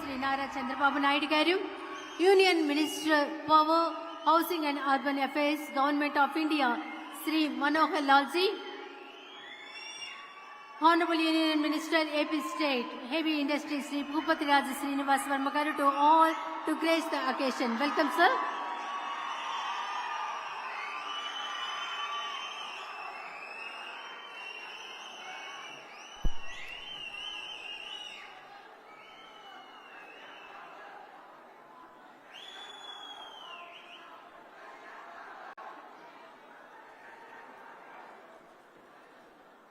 Sri Nara Chandrababu Naidu Garu, Union Minister Power, Housing and Urban Affairs, Government of India, Sri Manohar Lalji, Honorable Union Minister AP State, Heavy Industry, Sri Bhupati Raj Srinivas Verma Garu, to all to grace the occasion. Welcome, sir.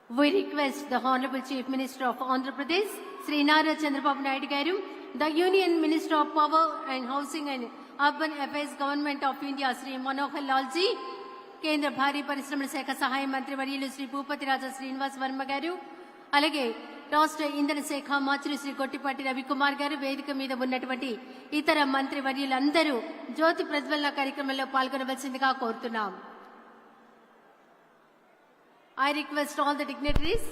We request the Honorable Chief Minister of Andhra Pradesh, Sri Nara Chandrababu Naidu Garu, the Union Minister of Power and Housing and Urban Affairs, Government of India, Sri Manohar Lalji, Kendra Bhari Parishrama Shakha Sahaya Mantri Variyulu Sri Bhupati Raja Srinivas Verma Garu, alage రాష్ట్ర ఇంధన శాఖ మంత్రి శ్రీ కొట్టిపాటి రవికుమార్ గారు వేదిక మీద ఉన్నటువంటి ఇతర మంత్రి వర్యులందరూ జ్యోతి ప్రజ్వలన కార్యక్రమంలో పాల్గొనవలసిందిగా కోరుతున్నాం. I request all the dignitaries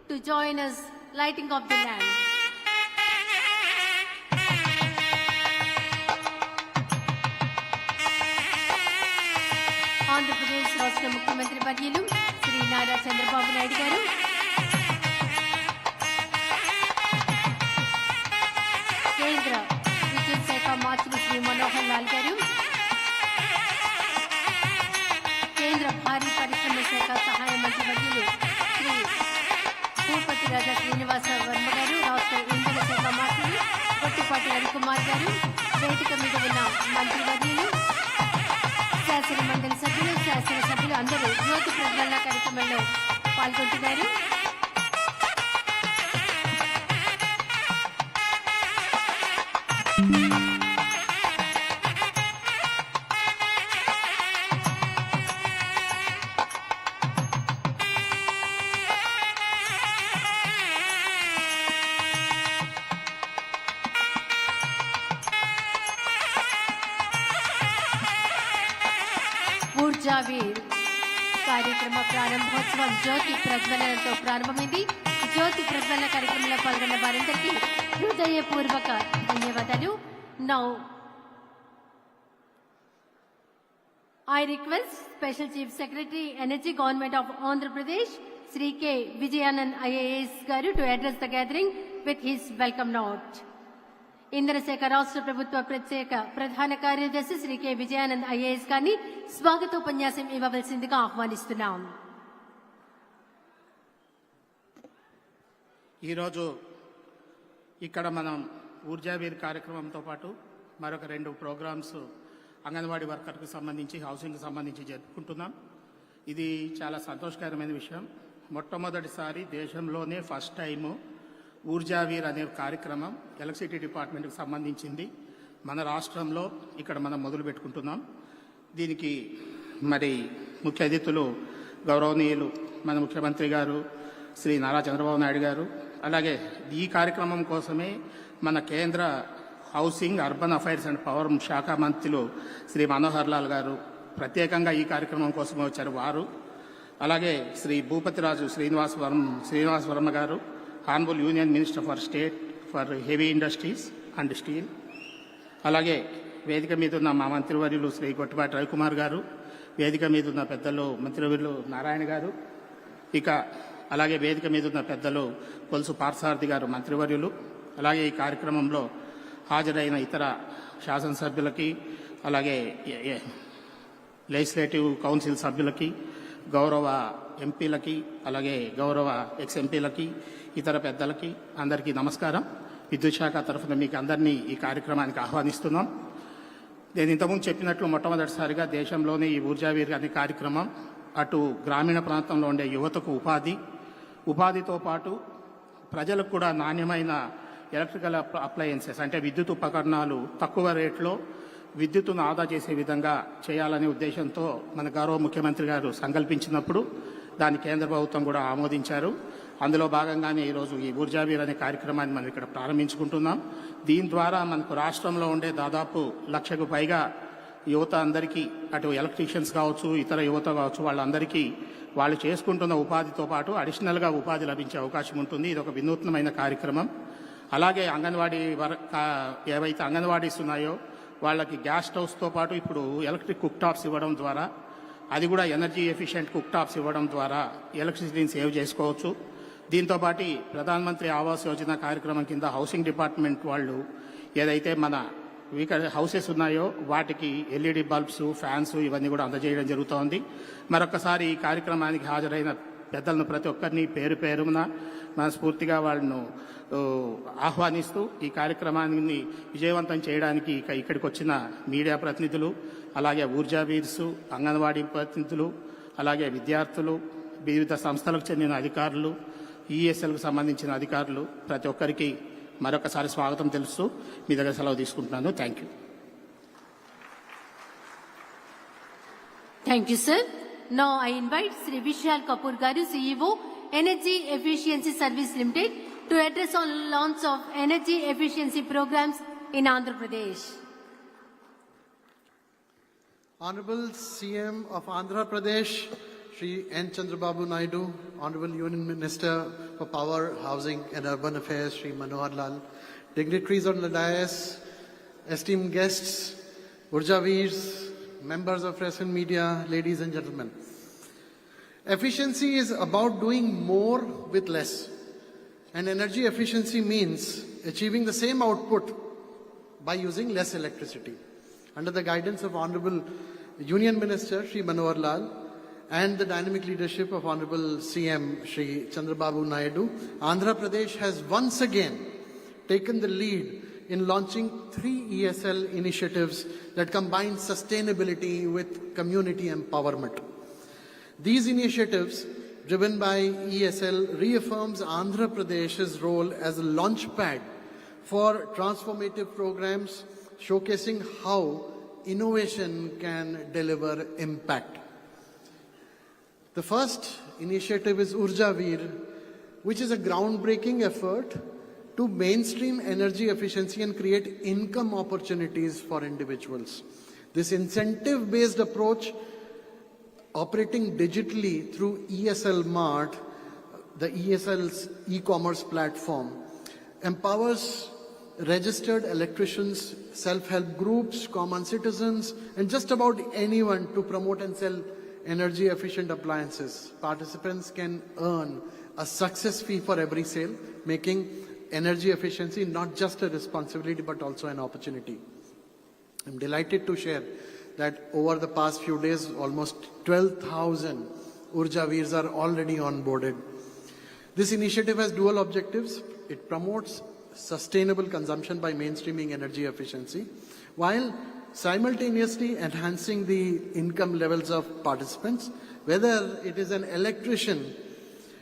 to join us lighting of the lamp. Andhra Pradesh Rashtra Mukhyamantri Variyulu Sri Nara Chandrababu Naidu Garu, Kendra Vidyut Shakha Manత్రి Sri Manohar Lal Garu, Kendra Bhari Parishrama Shakha Sahaya Mantri Variyulu Sri Bhupati Raja Srinivas Verma Garu, రాష్ట్ర ఇంధన శాఖ మంత్రి కొట్టిపాటి రవికుమార్ గారు, వేదిక మీద ఉన్న మంత్రి వర్యులు, శాసన మండలి సభ్యులు, శాసనసభ్యులు అందరూ జ్యోతి ప్రజ్వలన కార్యక్రమంలో పాల్గొంటున్నారు. ఊర్జావీర్ కార్యక్రమ ప్రారంభోత్సవం జ్యోతి ప్రజ్వలనతో ప్రారంభమైంది. జ్యోతి ప్రజ్వలన కార్యక్రమంలో పాల్గొన్న వారందరికీ హృదయపూర్వక ధన్యవాదాలు. Now I request Special Chief Secretary Energy Government of Andhra Pradesh Sri K. Vijayanand IAS Garu to address the gathering with his welcome note. ఇంధన శాఖ రాష్ట్ర ప్రభుత్వ ప్రత్యేక ప్రధాన కార్యదర్శి శ్రీ కె విజయానంద్ ఐఏఎస్ గారిని స్వాగతోపన్యాసం ఇవ్వవలసిందిగా ఆహ్వానిస్తున్నాం. ఈరోజు ఇక్కడ మనం ఊర్జావీర్ కార్యక్రమంతో పాటు మరొక 2 ప్రోగ్రామ్స్ అంగన్వాడీ వర్కర్కి సంబంధించి, హౌసింగ్కి సంబంధించి జరుపుకుంటున్నాం. ఇది చాలా సంతోషకరమైన విషయం. మొట్టమొదటిసారి దేశంలోనే ఫస్ట్ టైము ఊర్జావీర్ అనే కార్యక్రమం ఎలక్ట్రిసిటీ డిపార్ట్మెంట్కి సంబంధించింది మన రాష్ట్రంలో ఇక్కడ మనం మొదలు పెట్టుకుంటున్నాం. దీనికి మరి ముఖ్య అతిథులు గౌరవనీయులు మన ముఖ్యమంత్రి గారు శ్రీ నారా చంద్రబాబు నాయుడు గారు, అలాగే ఈ కార్యక్రమం కోసమే మన కేంద్ర housing, urban affairs and power శాఖ మంత్రులు శ్రీ మనోహర్ లాల్ గారు ప్రత్యేకంగా ఈ కార్యక్రమం కోసం వచ్చారు. వారు అలాగే శ్రీ భూపతి రాజు శ్రీనివాస్ వర్మ గారు, Honorable Union Minister for State for Heavy Industries and Steel, అలాగే వేదిక మీద ఉన్న మా మంత్రివర్యులు శ్రీ కొట్టిపాటి రవికుమార్ గారు, వేదిక మీద ఉన్న పెద్దలు మంత్రివర్యులు నారాయణ గారు, ఇక అలాగే వేదిక మీద ఉన్న పెద్దలు కొలుసు పార్థసారథి గారు మంత్రివర్యులు, అలాగే ఈ కార్యక్రమంలో హాజరైన ఇతర శాసనసభ్యులకి, అలాగే లెజిస్లేటివ్ కౌన్సిల్ సభ్యులకి, గౌరవ ఎంపీలకి, అలాగే గౌరవ ఎక్స్ ఎంపీలకి, ఇతర పెద్దలకి అందరికీ నమస్కారం. విద్యుత్ శాఖ తరఫున మీకు అందరినీ ఈ కార్యక్రమానికి ఆహ్వానిస్తున్నాం. నేను ఇంతకుముందు చెప్పినట్లు మొట్టమొదటిసారిగా దేశంలోనే ఈ ఊర్జావీర్ అనే కార్యక్రమం అటు గ్రామీణ ప్రాంతంలో ఉండే యువతకు ఉపాధితో పాటు ప్రజలకు కూడా నాణ్యమైన ఎలక్ట్రికల్ అప్లయన్సెస్ అంటే విద్యుత్ ఉపకరణాలు తక్కువ రేట్లో విద్యుత్తును ఆదా చేసే విధంగా చేయాలనే ఉద్దేశంతో మన గౌరవ ముఖ్యమంత్రి గారు సంకల్పించినప్పుడు దాన్ని కేంద్ర ప్రభుత్వం కూడా ఆమోదించారు. అందులో భాగంగానే ఈరోజు ఈ ఊర్జావీర్ అనే కార్యక్రమాన్ని మనం ఇక్కడ ప్రారంభించుకుంటున్నాం. దీని ద్వారా మనకు రాష్ట్రంలో ఉండే దాదాపు 1,00,000కు పైగా యువత అందరికీ, అటు ఎలక్ట్రీషియన్స్ కావచ్చు, ఇతర యువత కావచ్చు, వాళ్ళందరికీ వాళ్ళు చేసుకుంటున్న ఉపాధితో పాటు అడిషనల్గా ఉపాధి లభించే అవకాశం ఉంటుంది. ఇది ఒక వినూత్నమైన కార్యక్రమం. అలాగే అంగన్వాడీ ఏవైతే అంగన్వాడీస్ ఉన్నాయో వాళ్ళకి గ్యాస్ స్టవ్స్తో పాటు ఇప్పుడు ఎలక్ట్రిక్ కుక్ టాప్స్ ఇవ్వడం ద్వారా, అది కూడా ఎనర్జీ ఎఫిషియెంట్ కుక్ టాప్స్ ఇవ్వడం ద్వారా ఎలక్ట్రిసిటీని సేవ్ చేసుకోవచ్చు. దీంతోపాటు ప్రధానమంత్రి ఆవాస్ యోజన కార్యక్రమం కింద హౌసింగ్ డిపార్ట్మెంట్ వాళ్ళు ఏదైతే మన హౌసెస్ ఉన్నాయో వాటికి ఎల్ఈడి బల్బ్స్, ఫ్యాన్స్ ఇవన్నీ కూడా అందజేయడం జరుగుతోంది. మరొకసారి ఈ కార్యక్రమానికి హాజరైన పెద్దలను ప్రతి ఒక్కరిని పేరు పేరున మనస్ఫూర్తిగా వాళ్ళను ఆహ్వానిస్తూ ఈ కార్యక్రమాన్ని విజయవంతం చేయడానికి ఇక్కడికి వచ్చిన మీడియా ప్రతినిధులు, అలాగే ఊర్జా వీర్స్, అంగన్వాడీ ప్రతినిధులు, అలాగే విద్యార్థులు, వివిధ సంస్థలకు చెందిన అధికారులు, ఈఎస్ఎల్కు సంబంధించిన అధికారులు ప్రతి ఒక్కరికి మరొకసారి స్వాగతం తెలుస్తూ మీ దగ్గర సెలవు తీసుకుంటున్నాను. Thank you. Thank you, sir. Now I invite Sri Vishal Kapoor Garu, CEO, Energy Efficiency Service Limited, to address on launch of energy efficiency programs in Andhra Pradesh. Honorable CM of Andhra Pradesh, Shri N. Chandrababu Naidu, Honorable Union Minister for Power, Housing and Urban Affairs, Shri Manohar Lal, dignitaries on the dais, esteemed guests, Urja Veers, members of press and media, ladies and gentlemen. Efficiency is about doing more with less. And energy efficiency means achieving the same output by using less electricity. Under the guidance of Honorable Union Minister Shri Manohar Lal and the dynamic leadership of Honorable CM Shri Chandrababu Naidu, Andhra Pradesh has once again taken the lead in launching 3 ESL initiatives that combine sustainability with community empowerment. These initiatives, driven by ESL, reaffirms Andhra Pradesh's role as a launchpad for transformative programs showcasing how innovation can deliver impact. The first initiative is Urja Veer, which is a groundbreaking effort to mainstream energy efficiency and create income opportunities for individuals. This incentive-based approach, operating digitally through ESL Mart, the ESL's e-commerce platform, empowers registered electricians, self-help groups, common citizens, and just about anyone to promote and sell energy-efficient appliances. Participants can earn a success fee for every sale, making energy efficiency not just a responsibility but also an opportunity. I'm delighted to share that over the past few days, almost 12,000 Urja Veers are already onboarded. This initiative has dual objectives. It promotes sustainable consumption by mainstreaming energy efficiency, while simultaneously enhancing the income levels of participants, whether it is an electrician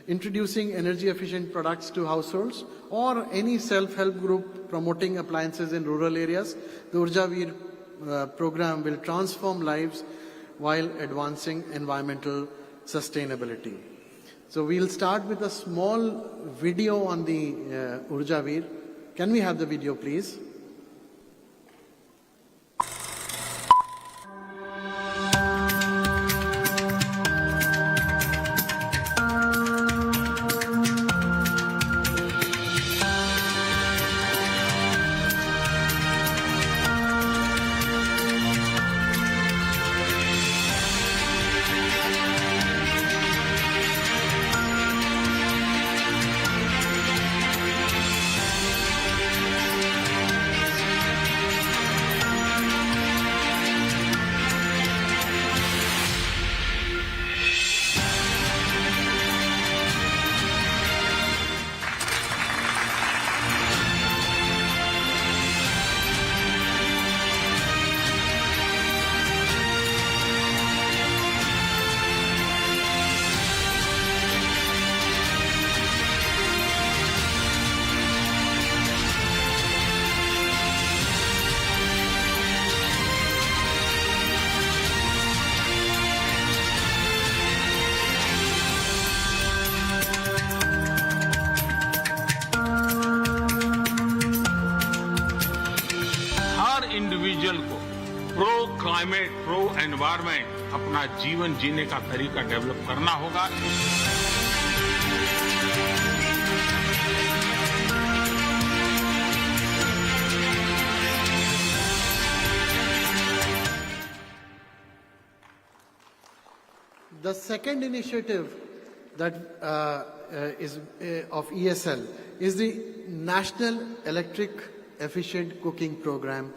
introducing energy efficient products to households or any self-help group promoting appliances in rural areas. The Urja Veer program will transform lives while advancing environmental sustainability. So we'll start with a small video on the Urja Veer. Can we have the video, please? Individual को pro climate, pro environment अपना जीवन जीने का तरीका develop करना होगा। The second initiative that is of ESL is the National Electric Efficient Cooking Program,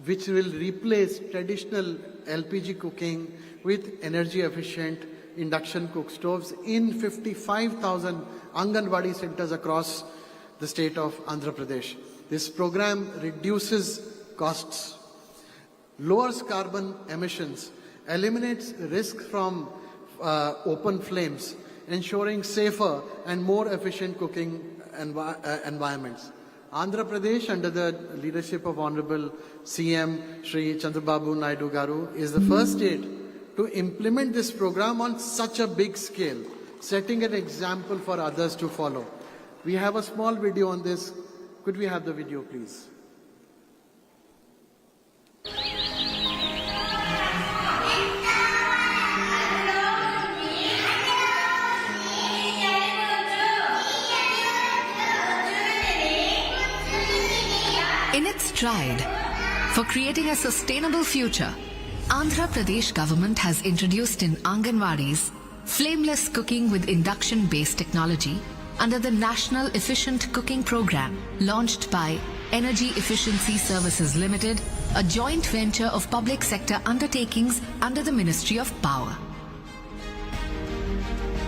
which will replace traditional LPG cooking with energy efficient induction cook stoves in 55,000 Anganwadi centers across the state of Andhra Pradesh. This program reduces costs, lowers carbon emissions, eliminates risk from open flames, ensuring safer and more efficient cooking environments. Andhra Pradesh, under the leadership of Honorable CM Shri Chandrababu Naidu Garu, is the first state to implement this program on such a big scale, setting an example for others to follow. We have a small video on this. Could we have the video, please? In its stride for creating a sustainable future, Andhra Pradesh government has introduced in Anganwadis flameless cooking with induction-based technology under the National Efficient Cooking Program launched by Energy Efficiency Services Limited, a joint venture of public sector undertakings under the Ministry of Power.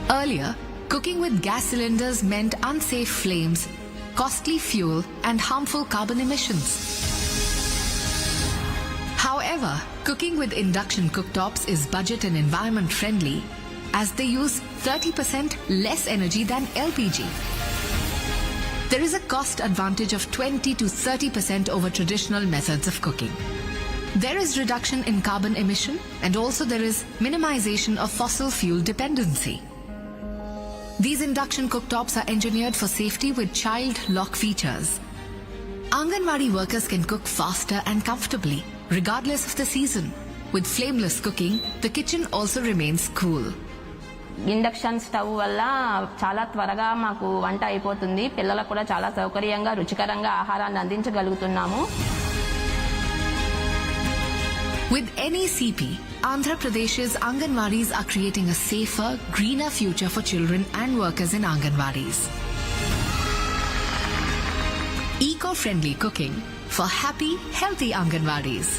Earlier, cooking with gas cylinders meant unsafe flames, costly fuel and harmful carbon emissions. However, cooking with induction cooktops is budget and environment friendly as they use 30% less energy than LPG. There is a cost advantage of 20 to 30% over traditional methods of cooking. There is reduction in carbon emission and also there is minimization of fossil fuel dependency. These induction cooktops are engineered for safety with child lock features. Anganwadi workers can cook faster and comfortably, regardless of the season. With flameless cooking, the kitchen also remains cool. Induction stove వల్ల చాలా త్వరగా మాకు వంట అయిపోతుంది. పిల్లలకు కూడా చాలా సౌకర్యంగా రుచికరంగా ఆహారాన్ని అందించగలుగుతున్నాము. With NECP, Andhra Pradesh's Anganwadis are creating a safer, greener future for children and workers in Anganwadis. Eco-friendly cooking for happy, healthy Anganwadis.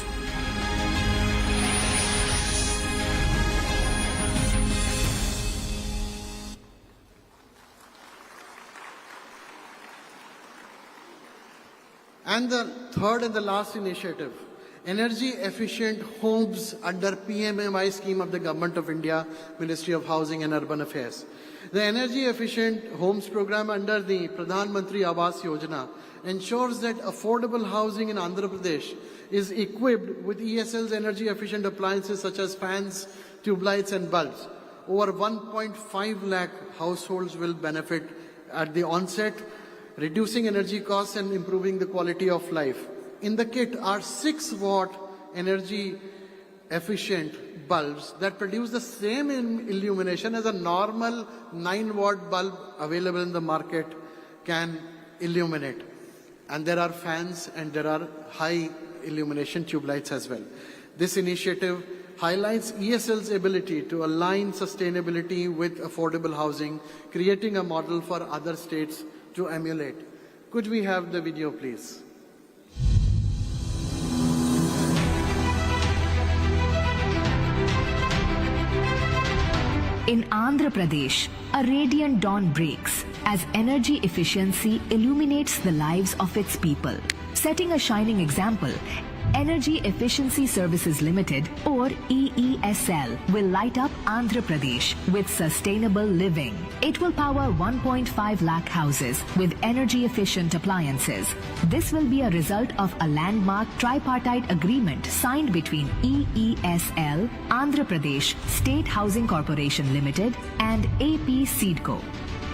And the third and the last initiative, energy efficient homes under PMMI scheme of the Government of India, Ministry of Housing and Urban Affairs. The energy efficient homes program under the Pradhan Mantri Awas Yojana ensures that affordable housing in Andhra Pradesh is equipped with ESL's energy efficient appliances such as fans, tube lights and bulbs. Over 1.5 lakh households will benefit at the onset, reducing energy costs and improving the quality of life. In the kit are 6-watt energy efficient bulbs that produce the same illumination as a normal 9-watt bulb available in the market can illuminate. And there are fans and there are high illumination tube lights as well. This initiative highlights ESL's ability to align sustainability with affordable housing, creating a model for other states to emulate. Could we have the video, please? In Andhra Pradesh, a radiant dawn breaks as energy efficiency illuminates the lives of its people. Setting a shining example, Energy Efficiency Services Limited or EESL will light up Andhra Pradesh with sustainable living. It will power 1.5 lakh houses with energy efficient appliances. This will be a result of a landmark tripartite agreement signed between EESL, Andhra Pradesh State Housing Corporation Limited and AP Seedco.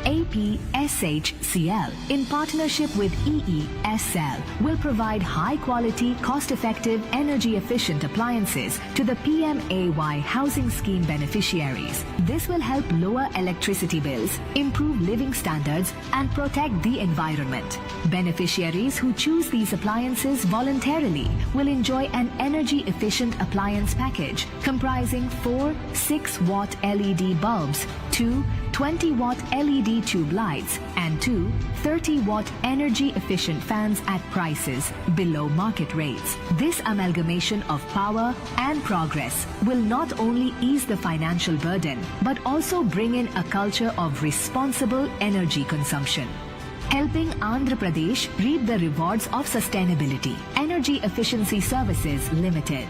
APSHCL, in partnership with EESL, will provide high-quality, cost-effective, energy-efficient appliances to the PMAY housing scheme beneficiaries. This will help lower electricity bills, improve living standards, and protect the environment. Beneficiaries who choose these appliances voluntarily will enjoy an energy-efficient appliance package comprising 4 6-watt LED bulbs, 2 20-watt LED tube lights, and 2 30-watt energy-efficient fans at prices below market rates. This amalgamation of power and progress will not only ease the financial burden, but also bring in a culture of responsible energy consumption, helping Andhra Pradesh reap the rewards of sustainability. Energy Efficiency Services Limited.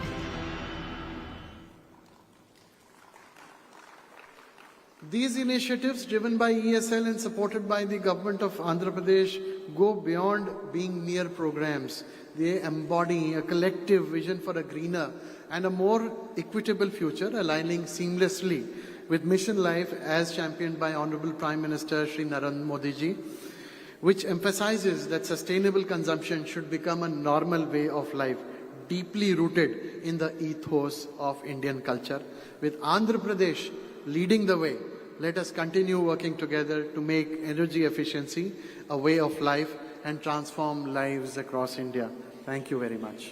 These initiatives driven by ESL and supported by the government of Andhra Pradesh go beyond being mere programs. They embody a collective vision for a greener and a more equitable future, aligning seamlessly with mission life as championed by Honorable Prime Minister Shri Narendra Modi ji, which emphasizes that sustainable consumption should become a normal way of life, deeply rooted in the ethos of Indian culture. With Andhra Pradesh leading the way, let us continue working together to make energy efficiency a way of life and transform lives across India. Thank you very much.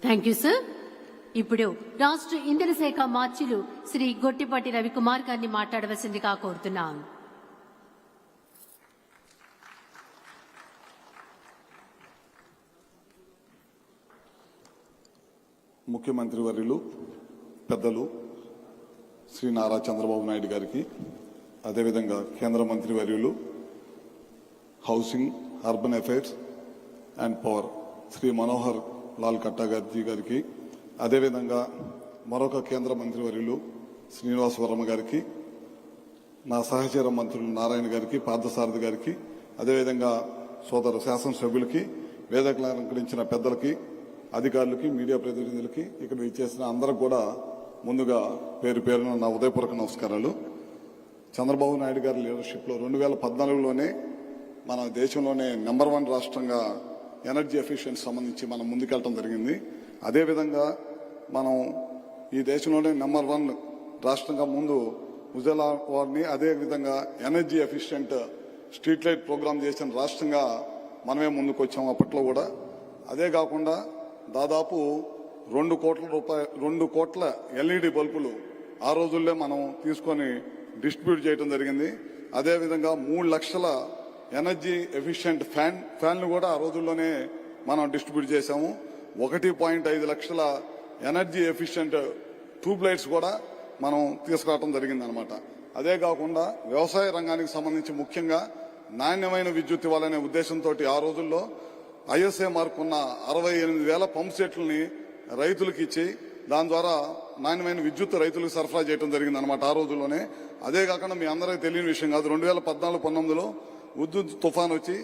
Thank you sir. ఇప్పుడు రాష్ట్ర ఇంధన శాఖ మార్చిలు శ్రీ గొట్టిపాటి రవికుమార్ గారిని మాట్లాడవలసిందిగా కోరుతున్నాం. ముఖ్యమంత్రి వర్యులు పెద్దలు శ్రీ నారా చంద్రబాబు నాయుడు గారికి, అదేవిధంగా కేంద్ర మంత్రి వర్యులు housing, urban affairs and power Shri Manohar Lal Khattar గారికి, అదేవిధంగా మరొక కేంద్ర మంత్రి వర్యులు శ్రీనివాస్ వర్మ గారికి, నా సహచర మంత్రులు నారాయణ గారికి, పార్థసారథి గారికి, అదేవిధంగా సోదర శాసనసభ్యులకి, వేదికలు అలంకరించిన పెద్దలకి, అధికారులకి, మీడియా ప్రతినిధులకి, ఇక్కడ ఇచ్చేసిన అందరికి కూడా ముందుగా పేరు పేరున నా ఉదయపూర్వక నమస్కారాలు. చంద్రబాబు నాయుడు గారి లీడర్షిప్లో 2014లోనే మన దేశంలోనే నెంబర్ 1 రాష్ట్రంగా ఎనర్జీ ఎఫిషియన్సీ సంబంధించి మనం ముందుకెళ్ళడం జరిగింది. అదేవిధంగా మనం ఈ దేశంలోనే నెంబర్ 1 రాష్ట్రంగా ముందు ఉజాలా వారిని, అదేవిధంగా energy efficient street light programme చేసిన రాష్ట్రంగా మనమే ముందుకు వచ్చాము అప్పట్లో కూడా. అదే కాకుండా దాదాపు 2 కోట్ల ఎల్ఈడి బల్బులు ఆ రోజుల్లో మనం తీసుకొని డిస్ట్రిబ్యూట్ చేయడం జరిగింది. అదేవిధంగా 3 లక్షల ఎనర్జీ ఎఫిషియెంట్ ఫ్యాన్లు కూడా ఆ రోజుల్లోనే మనం డిస్ట్రిబ్యూట్ చేశాము. 1.5 లక్షల ఎనర్జీ ఎఫిషియెంట్ ట్యూబ్ లైట్స్ కూడా మనం తీసుకురావడం జరిగింది అనమాట. అదే కాకుండా వ్యవసాయ రంగానికి సంబంధించి ముఖ్యంగా నాణ్యమైన విద్యుత్ ఇవ్వాలనే ఉద్దేశంతో ఆ రోజుల్లో ఐఎస్ఐ మార్క్ ఉన్న 68,000 పంప్ సెట్లని రైతులకు ఇచ్చి దాని ద్వారా నాణ్యమైన విద్యుత్ రైతులకు సరఫరా చేయడం జరిగింది అనమాట ఆ రోజుల్లోనే. అదే కాకుండా మీ అందరికీ తెలియని విషయం కాదు, 2014-19లో విద్యుత్ తుఫాన్ వచ్చి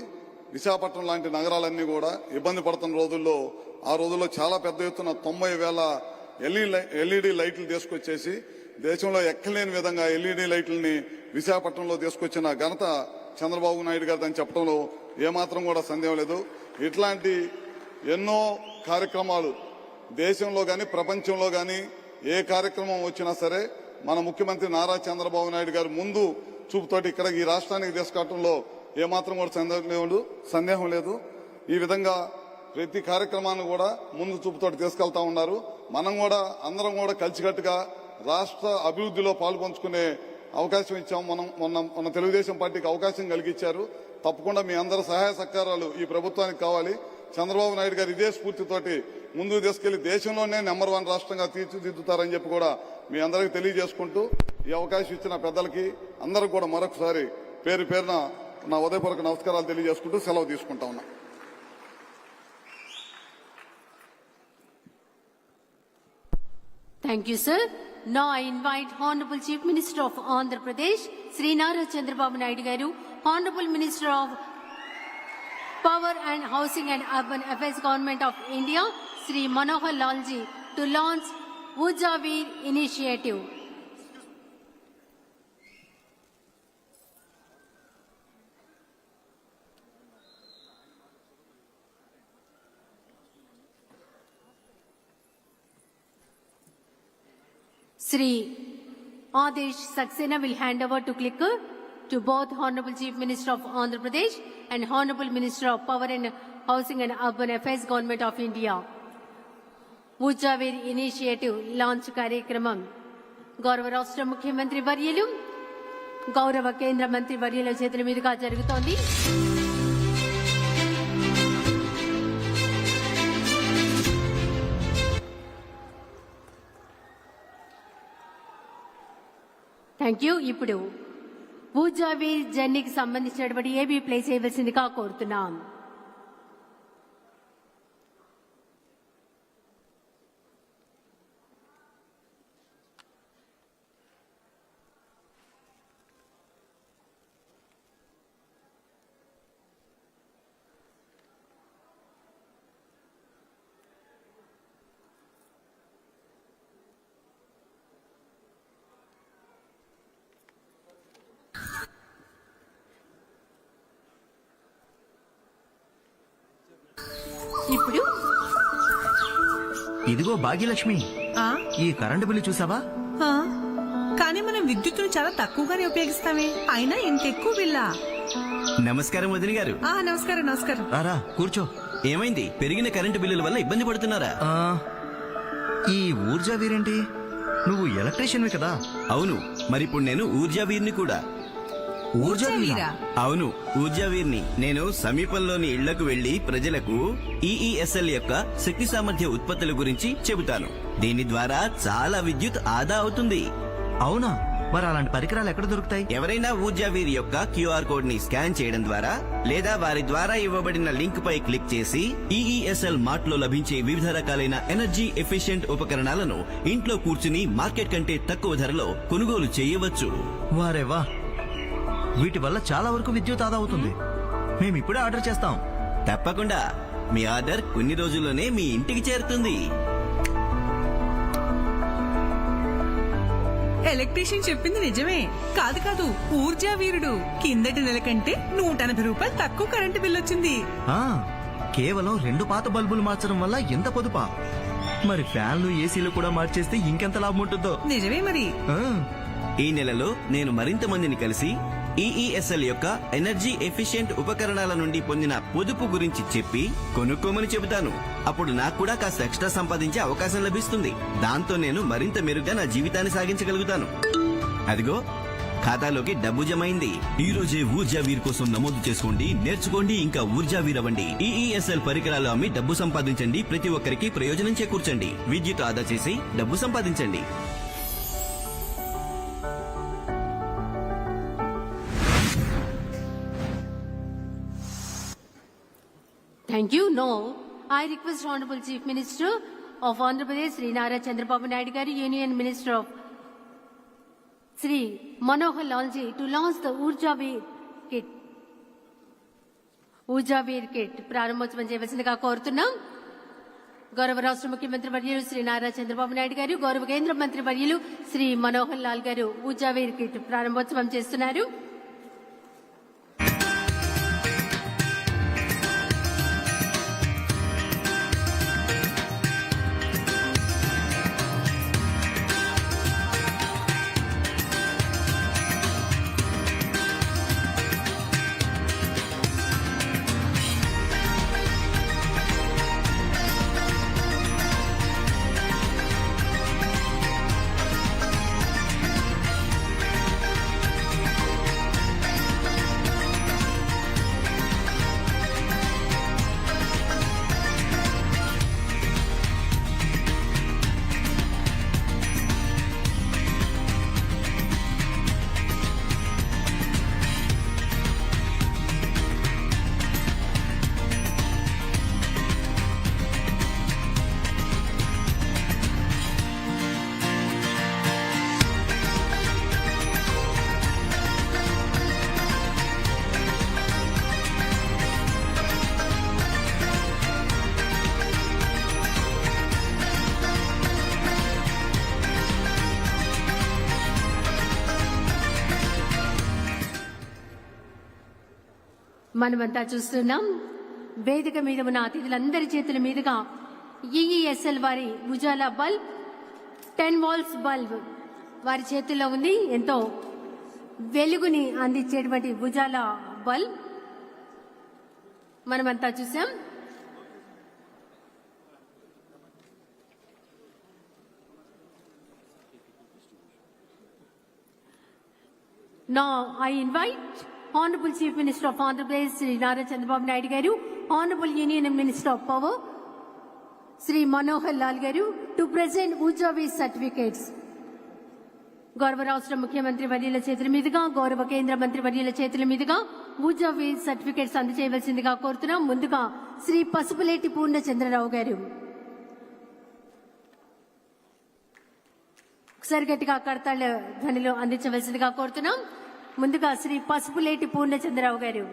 విశాఖపట్నం లాంటి నగరాలన్నీ కూడా ఇబ్బంది పడుతున్న రోజుల్లో ఆ రోజుల్లో చాలా పెద్ద ఎత్తున 90,000 ఎల్ఈడి లైట్లు తీసుకొచ్చేసి దేశంలో ఎక్కలేని విధంగా ఎల్ఈడి లైట్లని విశాఖపట్నంలో తీసుకొచ్చిన ఘనత చంద్రబాబు నాయుడు గారు అని చెప్పడంలో ఏమాత్రం కూడా సందేహం లేదు. ఇట్లాంటి ఎన్నో కార్యక్రమాలు దేశంలో కానీ ప్రపంచంలో కానీ ఏ కార్యక్రమం వచ్చినా సరే మన ముఖ్యమంత్రి నారా చంద్రబాబు నాయుడు గారు ముందు చూపుతోటి ఇక్కడ ఈ రాష్ట్రానికి తీసుకురావడంలో ఏమాత్రం కూడా సందేహం లేదు. ఈ విధంగా ప్రతి కార్యక్రమాన్ని కూడా ముందు చూపుతోటి తీసుకెళ్తా ఉన్నారు. మనం కూడా అందరం కూడా కలిసికట్టుగా రాష్ట్ర అభివృద్ధిలో పాల్పంచుకునే అవకాశం ఇచ్చాము. మన తెలుగుదేశం పార్టీకి అవకాశం కలిగించారు. తప్పకుండా మీ అందరి సహాయ సహకారాలు ఈ ప్రభుత్వానికి కావాలి. చంద్రబాబు నాయుడు గారు ఇదే స్ఫూర్తితోటి ముందుకు తీసుకెళ్లి దేశంలోనే నెంబర్ 1 రాష్ట్రంగా తీర్చిదిద్దుతారని చెప్పి కూడా మీ అందరికీ తెలియజేసుకుంటూ ఈ అవకాశం ఇచ్చిన పెద్దలకి అందరికి కూడా మరొకసారి పేరు పేరున నా ఉదయపూర్వక నమస్కారాలు తెలియజేసుకుంటూ సెలవు తీసుకుంటా ఉన్నా. Thank you, sir. Now I invite Honorable Chief Minister of Andhra Pradesh, Sri Nara Chandrababu Naidu Garu, Honorable Minister of Power and Housing and Urban Affairs Government of India, Sri Manohar Lalji, to launch Ujjaveer Initiative. Sri Adesh Saxena will hand over to clicker to both Honorable Chief Minister of Andhra Pradesh and Honorable Minister of Power and Housing and Urban Affairs, Government of India. Ujjaveer Initiative launch కార్యక్రమం గౌరవ రాష్ట్ర ముఖ్యమంత్రి వర్యులు గౌరవ కేంద్ర మంత్రి వర్యుల చేతుల మీదుగా జరుగుతోంది. Thank you. ఇప్పుడు ఊజావీర్ జర్నీకి సంబంధించినటువంటి ఏబీ ప్లే చేయవలసిందిగా కోరుతున్నాం. ఇప్పుడు ఇదిగో భాగ్యలక్ష్మి, ఈ కరెంటు బిల్లు చూసావా? కానీ మనం విద్యుత్తును చాలా తక్కువగానే ఉపయోగిస్తామే, అయినా ఇంత ఎక్కువ బిల్లా? నమస్కారం వదిన గారు. నమస్కారం నమస్కారం. రారా కూర్చో. ఏమైంది? పెరిగిన కరెంటు బిల్లుల వల్ల ఇబ్బంది పడుతున్నారా? ఈ ఊర్జా వీరేంటి? నువ్వు ఎలక్ట్రీషియన్వి కదా? అవును, మరిప్పుడు నేను ఊర్జా వీర్ని కూడా. అవును, ఊర్జా వీర్ని. నేను సమీపంలోని ఇళ్లకు వెళ్లి ప్రజలకు ఈఈఎస్ఎల్ యొక్క శక్తి సామర్థ్య ఉత్పత్తుల గురించి చెబుతాను. దీని ద్వారా చాలా విద్యుత్ ఆదా అవుతుంది. అవునా? మరి అలాంటి పరికరాలు ఎక్కడ దొరుకుతాయి? ఎవరైనా ఊర్జా వీర్ యొక్క క్యూఆర్ కోడ్ ని స్కాన్ చేయడం ద్వారా లేదా వారి ద్వారా ఇవ్వబడిన లింక్ పై క్లిక్ చేసి ఈఈఎస్ఎల్ మార్ట్ లో లభించే వివిధ రకాలైన ఎనర్జీ ఎఫిషియెంట్ ఉపకరణాలను ఇంట్లో కూర్చుని మార్కెట్ కంటే తక్కువ ధరలో కొనుగోలు చేయవచ్చు. వారేవా, వీటి వల్ల చాలా వరకు విద్యుత్ ఆదా అవుతుంది. మేము ఇప్పుడే ఆర్డర్ చేస్తాం. తప్పకుండా. మీ ఆర్డర్ కొన్ని రోజుల్లోనే మీ ఇంటికి చేరుతుంది. ఎలక్ట్రీషియన్ చెప్పింది నిజమే. కాదు కాదు, ఊర్జా వీరుడు. కిందటి నెల కంటే 180 రూపాయలు తక్కువ కరెంటు బిల్లు వచ్చింది. కేవలం 2 పాత బల్బులు మార్చడం వల్ల ఎంత పొదుపా? మరి ఫ్యాన్లు ఏసీలు కూడా మార్చేస్తే ఇంకెంత లాభం ఉంటుందో. నిజమే మరి. ఈ నెలలో నేను మరింత మందిని కలిసి ఈఈఎస్ఎల్ యొక్క ఎనర్జీ ఎఫిషియెంట్ ఉపకరణాల నుండి పొందిన పొదుపు గురించి చెప్పి కొనుక్కోమని చెబుతాను. అప్పుడు నాకు కూడా కాస్త ఎక్స్ట్రా సంపాదించే అవకాశం లభిస్తుంది. దాంతో నేను మరింత మెరుగ్గా నా జీవితాన్ని సాగించగలుగుతాను. అదిగో, ఖాతాలోకి డబ్బు జమైంది. ఈ రోజే ఊర్జా వీర్ కోసం నమోదు చేసుకోండి, నేర్చుకోండి, ఇంకా ఊర్జా వీర్ అవ్వండి. ఈఈఎస్ఎల్ పరికరాలు అమ్మి డబ్బు సంపాదించండి. ప్రతి ఒక్కరికి ప్రయోజనం చేకూర్చండి. విద్యుత్ ఆదా చేసి డబ్బు సంపాదించండి. Thank you. Now, I request Honorable Chief Minister of Andhra Pradesh, Sri Nara Chandrababu Naidu Garu, Union Minister of Sri Manohar Lalji, to launch the Urja Veer kit. Urja Veer kit ప్రారంభోత్సవం చేయవలసిందిగా కోరుతున్నాం. గౌరవ రాష్ట్ర ముఖ్యమంత్రి వర్యులు శ్రీ నారా చంద్రబాబు నాయుడు గారు, గౌరవ కేంద్ర మంత్రి వర్యులు శ్రీ మనోహర్ లాల్ గారు ఉర్జా వీర్ కిట్ ప్రారంభోత్సవం చేస్తున్నారు. మనమంతా చూస్తున్నాం. వేదిక మీద ఉన్న అతిథులందరి చేతుల మీదుగా ఈఈఎస్ఎల్ వారి ఉజాలా బల్బ్ 10 వాల్స్ బల్బ్ వారి చేతుల్లో ఉంది. ఎంతో వెలుగుని అందించేటువంటి ఉజాలా బల్బ్ మనమంతా చూసాం. Now I invite Honorable Chief Minister of Andhra Pradesh, Sri Nara Chandrababu Naidu Garu, Honorable Union Minister of Power, Sri Manohar Lal Garu, to present Ujjavi certificates. గౌరవ రాష్ట్ర ముఖ్యమంత్రి వర్యుల చేతుల మీదుగా, గౌరవ కేంద్ర మంత్రి వర్యుల చేతుల మీదుగా ఊజావి సర్టిఫికేట్స్ అందజేయవలసిందిగా కోరుతున్నాం. ముందుగా శ్రీ పసుపులేటి పూర్ణచంద్రరావు గారు. ఒకసారి గట్టిగా కర్తాళ్ల ధ్వనిలో అందించవలసిందిగా కోరుతున్నాం. ముందుగా శ్రీ పసుపులేటి పూర్ణచంద్రరావు గారు.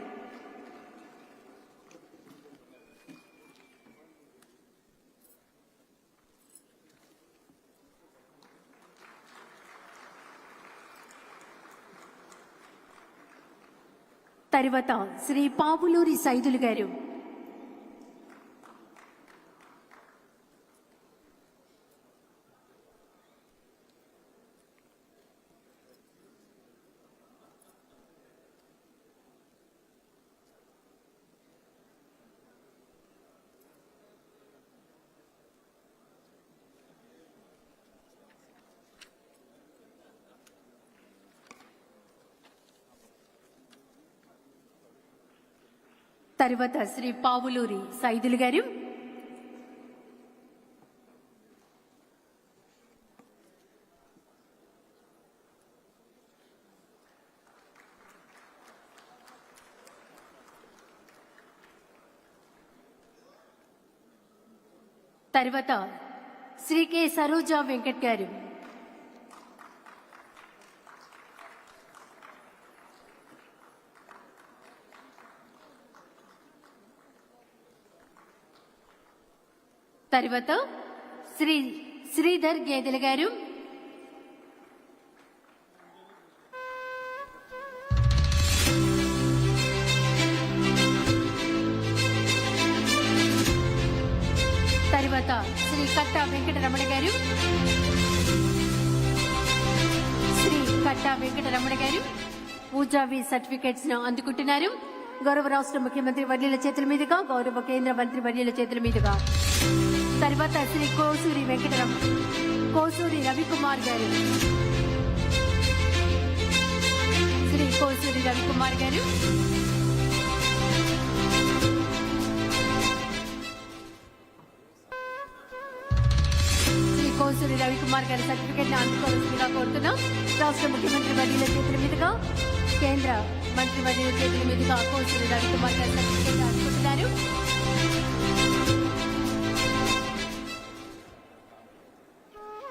తర్వాత శ్రీ పావులూరి సైదులు గారు. తర్వాత శ్రీ పావులూరి సైదులు గారు. తర్వాత శ్రీ కె సరోజా వెంకట్ గారు. తర్వాత శ్రీ శ్రీధర్ గేదెల గారు. తర్వాత శ్రీ కట్టా వెంకటరమణ గారు. శ్రీ కట్టా వెంకటరమణ గారు ఊజావి సర్టిఫికేట్స్ ను అందుకుంటున్నారు. గౌరవ రాష్ట్ర ముఖ్యమంత్రి వర్యుల చేతుల మీదుగా, గౌరవ కేంద్ర మంత్రి వర్యుల చేతుల మీదుగా. తర్వాత శ్రీ కోసూరి రవికుమార్ గారు. శ్రీ కోసూరి రవికుమార్ గారు. శ్రీ కోసూరి రవికుమార్ గారి సర్టిఫికేట్ ని అందుకోవాల్సిందిగా కోరుతున్నాం. రాష్ట్ర ముఖ్యమంత్రి వర్యుల చేతుల మీదుగా, కేంద్ర మంత్రి వర్యుల చేతుల మీదుగా కోసూరి రవికుమార్ గారి సర్టిఫికేట్ అందుకుంటున్నారు.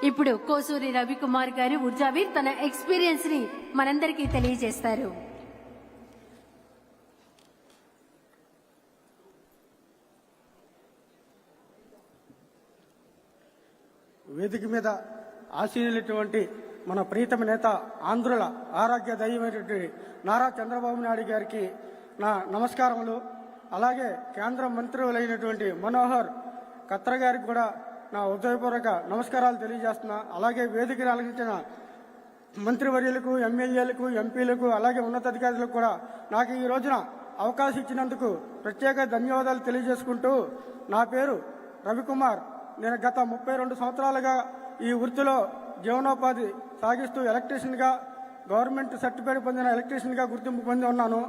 ఇప్పుడు కోసూరి రవికుమార్ గారు ఊర్జావీర్ తన ఎక్స్పీరియన్స్ ని మనందరికీ తెలియజేస్తారు. వేదిక మీద ఆశీనులైనటువంటి మన ప్రీతమ నేత, ఆంధ్రుల ఆరోగ్య దైవమైనటువంటి నారా చంద్రబాబు నాయుడు గారికి నా నమస్కారములు. అలాగే కేంద్ర మంత్రులైనటువంటి మనోహర్ ఖత్తర్ గారికి కూడా నా హృదయపూర్వక నమస్కారాలు తెలియజేస్తున్నా. అలాగే వేదికను అలంకరించిన మంత్రివర్యులకు, ఎమ్మెల్యేలకు, ఎంపీలకు, అలాగే ఉన్నతాధికారులకు కూడా నాకు ఈ రోజున అవకాశం ఇచ్చినందుకు ప్రత్యేక ధన్యవాదాలు తెలియజేసుకుంటూ, నా పేరు రవికుమార్. నేను గత 32 సంవత్సరాలుగా ఈ వృత్తిలో జీవనోపాధి సాగిస్తూ ఎలక్ట్రీషియన్గా, గవర్నమెంట్ సర్టిఫికేట్ పొందిన ఎలక్ట్రీషియన్గా గుర్తింపు పొంది ఉన్నాను.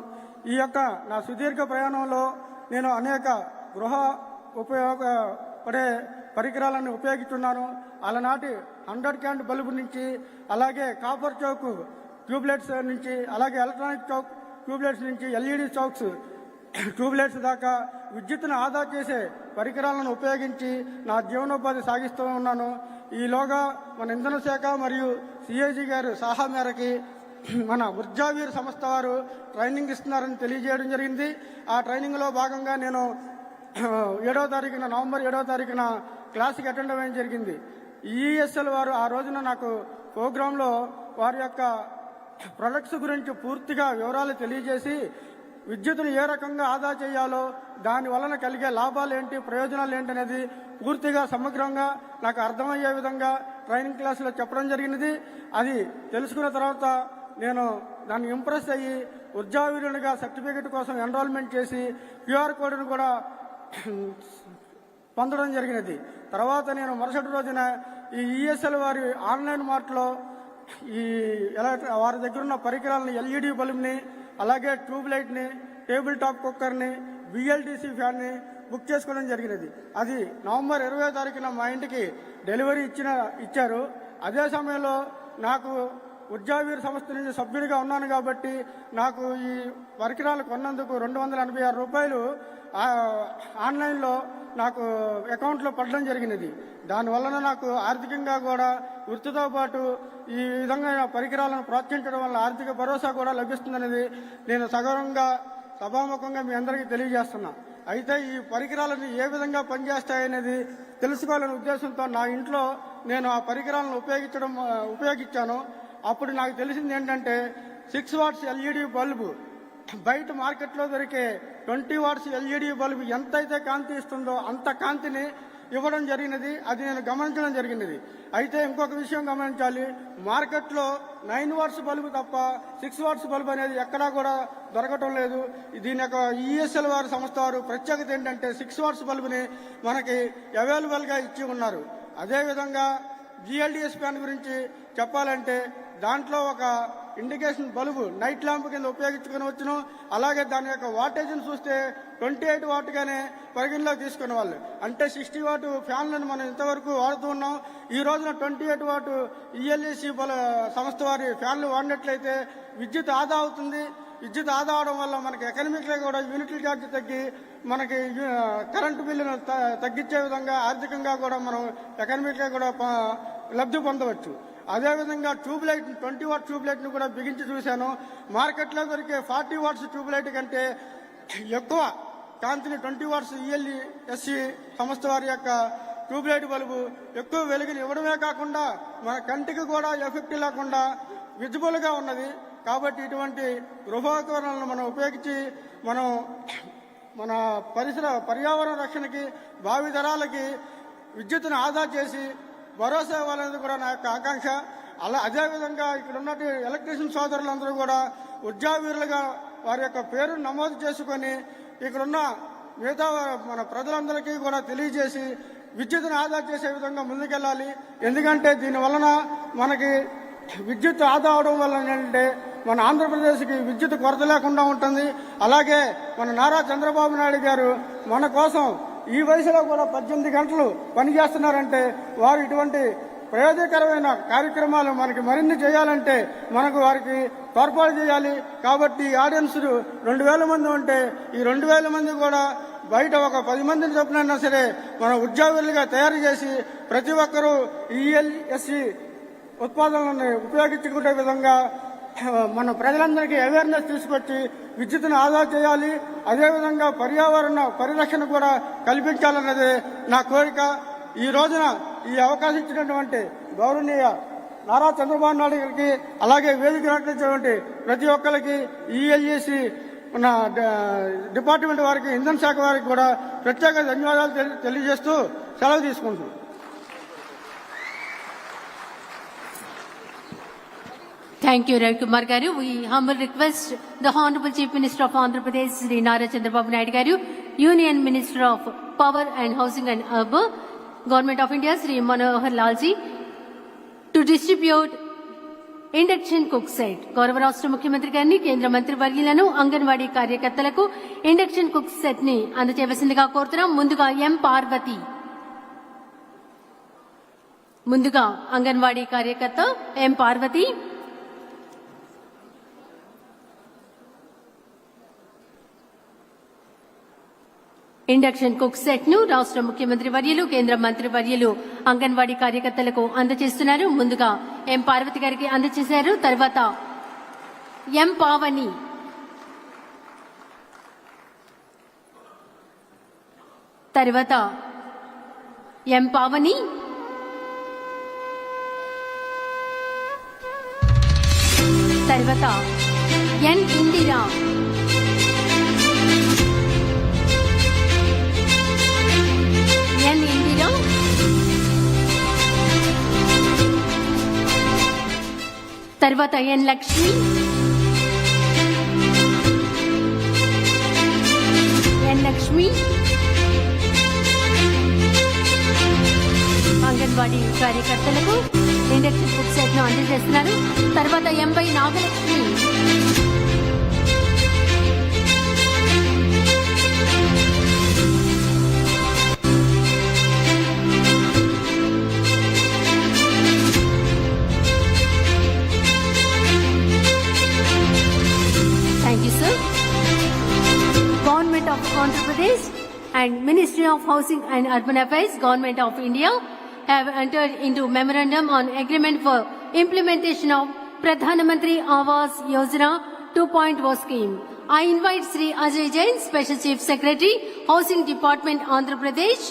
ఈ యొక్క నా సుదీర్ఘ ప్రయాణంలో నేను అనేక గృహ ఉపయోగపడే పరికరాలను ఉపయోగిస్తున్నాను. అలనాటి 100 క్యాండ్ బల్బు నుంచి, అలాగే కాపర్ చౌక్ ట్యూబ్లైట్స్ నుంచి, అలాగే ఎలక్ట్రానిక్ చౌక్ ట్యూబ్లైట్స్ నుంచి ఎల్ఈడి చౌక్స్ ట్యూబ్లైట్స్ దాకా విద్యుత్తును ఆదా చేసే పరికరాలను ఉపయోగించి నా జీవనోపాధి సాగిస్తూ ఉన్నాను. ఈలోగా మన ఇంధన శాఖ మరియు సిఐజీ గారు సలహా మేరకి మన ఊర్జావీర్ సంస్థ వారు ట్రైనింగ్ ఇస్తున్నారని తెలియజేయడం జరిగింది. ఆ ట్రైనింగ్లో భాగంగా నేను నవంబర్ 7వ తారీఖున క్లాస్కి అటెండ్ అవ్వడం జరిగింది. ఈఎస్ఎల్ వారు ఆ రోజున నాకు ప్రోగ్రాంలో వారి యొక్క ప్రొడక్ట్స్ గురించి పూర్తిగా వివరాలు తెలియజేసి విద్యుత్తును ఏ రకంగా ఆదా చేయాలో, దాని వలన కలిగే లాభాలు ఏంటి, ప్రయోజనాలు ఏంటి అనేది పూర్తిగా సమగ్రంగా నాకు అర్థమయ్యే విధంగా ట్రైనింగ్ క్లాసులో చెప్పడం జరిగినది. అది తెలుసుకున్న తర్వాత నేను దాన్ని ఇంప్రెస్ అయ్యి ఉద్యోగీరునిగా సర్టిఫికెట్ కోసం ఎన్రోల్మెంట్ చేసి క్యూఆర్ కోడ్ను కూడా పొందడం జరిగినది. తర్వాత నేను మరుసటి రోజున ఈ ఈఎస్ఎల్ వారి ఆన్లైన్ మార్ట్లో ఈ వారి దగ్గర ఉన్న పరికరాలను ఎల్ఈడి బల్బ్ని, అలాగే ట్యూబ్ లైట్ని, టేబుల్ టాప్ కుక్కర్ని, బిఎల్డిసి ఫ్యాన్ని బుక్ చేసుకోవడం జరిగినది. అది నవంబర్ 20వ తారీఖున మా ఇంటికి డెలివరీ ఇచ్చారు. అదే సమయంలో నాకు ఉద్యోగవీర్ సంస్థ నుంచి సభ్యుడిగా ఉన్నాను కాబట్టి నాకు ఈ పరికరాలు కొన్నందుకు 286 రూపాయలు ఆన్లైన్లో నాకు అకౌంట్లో పడడం జరిగినది. దానివలన నాకు ఆర్థికంగా కూడా వృత్తితో పాటు ఈ విధంగా పరికరాలను ప్రోత్సహించడం వల్ల ఆర్థిక భరోసా కూడా లభిస్తుందనేది నేను సగౌరవంగా సభాముఖంగా మీ అందరికీ తెలియజేస్తున్నా. అయితే ఈ పరికరాలను ఏ విధంగా పనిచేస్తాయనేది తెలుసుకోవాలనే ఉద్దేశంతో నా ఇంట్లో నేను ఆ పరికరాలను ఉపయోగించాను. అప్పుడు నాకు తెలిసింది ఏంటంటే 6 వాట్స్ ఎల్ఈడి బల్బు బయట మార్కెట్లో దొరికే 20 వాట్స్ ఎల్ఈడి బల్బు ఎంతైతే కాంతి ఇస్తుందో అంత కాంతిని ఇవ్వడం జరిగినది. అది నేను గమనించడం జరిగినది. అయితే ఇంకొక విషయం గమనించాలి, మార్కెట్లో 9 వాట్స్ బల్బు తప్ప 6 వాట్స్ బల్బు అనేది ఎక్కడా కూడా దొరకటం లేదు. దీని యొక్క ఈఎస్ఎల్ వారి సంస్థ వారు ప్రత్యేకత ఏంటంటే 6 వాట్స్ బల్బుని మనకి అవైలబుల్గా ఇచ్చి ఉన్నారు. అదేవిధంగా జిఎల్డిఎస్ ఫ్యాన్ గురించి చెప్పాలంటే దాంట్లో ఒక ఇండికేషన్ బల్బు నైట్ ల్యాంప్ కింద ఉపయోగించుకుని వచ్చును. అలాగే దాని యొక్క వాటేజ్ని చూస్తే 28 వాట్గానే పరిగణలోకి తీసుకునే వాళ్ళు. అంటే 60 వాట్ ఫ్యాన్లను మనం ఇంతవరకు వాడుతూ ఉన్నాం. ఈ రోజున 28 వాట్ ఈఎల్ఈసి సంస్థ వారి ఫ్యాన్లు వాడినట్లయితే విద్యుత్ ఆదా అవుతుంది. విద్యుత్ ఆదా అవడం వల్ల మనకి ఎకనామిక్గా కూడా యూనిట్ల ఛార్జ్ తగ్గి మనకి కరెంటు బిల్లును తగ్గించే విధంగా ఆర్థికంగా కూడా మనం ఎకనామిక్గా కూడా లబ్ధి పొందవచ్చు. అదేవిధంగా ట్యూబ్ లైట్ 20 వాట్ ట్యూబ్ లైట్ను కూడా బిగించి చూశాను. మార్కెట్లో దొరికే 40 వాట్స్ ట్యూబ్ లైట్ కంటే ఎక్కువ కాంతిని 20 వాట్స్ ఈఎల్ఈఎస్సి సంస్థ వారి యొక్క ట్యూబ్ లైట్ బల్బు ఎక్కువ వెలుగుని ఇవ్వడమే కాకుండా మన కంటికి కూడా ఎఫెక్ట్ లేకుండా విజిబుల్గా ఉన్నది. కాబట్టి ఇటువంటి గృహోపకరణాలను మనం ఉపయోగించి మనం మన పర్యావరణ రక్షణకి, భావితరాలకి విద్యుత్తును ఆదా చేసి భరోసా ఇవ్వాలనేది కూడా నా యొక్క ఆకాంక్ష. అదేవిధంగా ఇక్కడ ఉన్న ఎలక్ట్రీషియన్ సోదరులందరూ కూడా ఉద్యోగవీరులుగా వారి యొక్క పేరును నమోదు చేసుకొని ఇక్కడున్న మిగతా మన ప్రజలందరికీ కూడా తెలియజేసి విద్యుత్తును ఆదా చేసే విధంగా ముందుకెళ్ళాలి. ఎందుకంటే దీని వలన మనకి విద్యుత్ ఆదా అవడం వల్ల ఏంటంటే మన ఆంధ్రప్రదేశ్కి విద్యుత్ కొరత లేకుండా ఉంటుంది. అలాగే మన నారా చంద్రబాబు నాయుడు గారు మన కోసం ఈ వయసులో కూడా 18 గంటలు పనిచేస్తున్నారంటే వారు ఇటువంటి ప్రయోజనకరమైన కార్యక్రమాలు మనకి మరిన్ని చేయాలంటే మనకు వారికి తోడ్పాటు చేయాలి. కాబట్టి ఆడియన్స్ 2000 మంది ఉంటే ఈ 2000 మంది కూడా బయట ఒక 10 మందిని చొప్పునైనా సరే మన ఉద్యోగులుగా తయారు చేసి ప్రతి ఒక్కరూ ఈఎల్ఎస్సి ఉత్పాదనలను ఉపయోగించుకునే విధంగా మన ప్రజలందరికీ అవేర్నెస్ తీసుకొచ్చి విద్యుత్తును ఆదా చేయాలి. అదేవిధంగా పర్యావరణ పరిరక్షణ కూడా కల్పించాలన్నది నా కోరిక. ఈ రోజున ఈ అవకాశం ఇచ్చినటువంటి గౌరవనీయ నారా చంద్రబాబు నాయుడు గారికి, అలాగే వేదిక నటించినటువంటి ప్రతి ఒక్కరికి, ఈఎల్ఈసి మన డిపార్ట్మెంట్ వారికి, ఇంధన శాఖ వారికి కూడా ప్రత్యేక ధన్యవాదాలు తెలియజేస్తూ సెలవు తీసుకుంటున్నాను. Thank you, Ravi Kumar Garu. We humble request the Honorable Chief Minister of Andhra Pradesh, Sri Nara Chandrababu Naidu Garu, Union Minister of Power and Housing and Urban, Government of India, Sri Manohar Lal ji, to distribute induction cook set. గౌరవ రాష్ట్ర ముఖ్యమంత్రి గారిని, కేంద్ర మంత్రి వర్యులను, అంగన్వాడీ కార్యకర్తలకు induction cook set ని అందజేయవలసిందిగా కోరుతున్నాం. ముందుగా ఎం పార్వతి. ముందుగా అంగన్వాడీ కార్యకర్త ఎం పార్వతి. ఇండక్షన్ కుక్ సెట్ ను రాష్ట్ర ముఖ్యమంత్రి వర్యులు, కేంద్ర మంత్రి వర్యులు అంగన్వాడీ కార్యకర్తలకు అందజేస్తున్నారు. ముందుగా ఎం పార్వతి గారికి అందజేశారు. తర్వాత ఎం పావని, తర్వాత ఎం పావని, తర్వాత ఎన్ ఇందిరా, ఎన్ ఇందిరా, తర్వాత ఎన్ లక్ష్మి, ఎన్ లక్ష్మి, అంగన్వాడీ కార్యకర్తలకు ఇండక్షన్ బుక్ సెట్ ను అందజేస్తున్నారు. తర్వాత MY Nagalakshmi, thank you sir. Government of Andhra Pradesh and Ministry of Housing and Urban Affairs, Government of India have entered into memorandum on agreement for implementation of Pradhan Mantri Awas Yojana 2.0 scheme. I invite Sri Ajay Jain, Special Chief Secretary, Housing Department, Andhra Pradesh,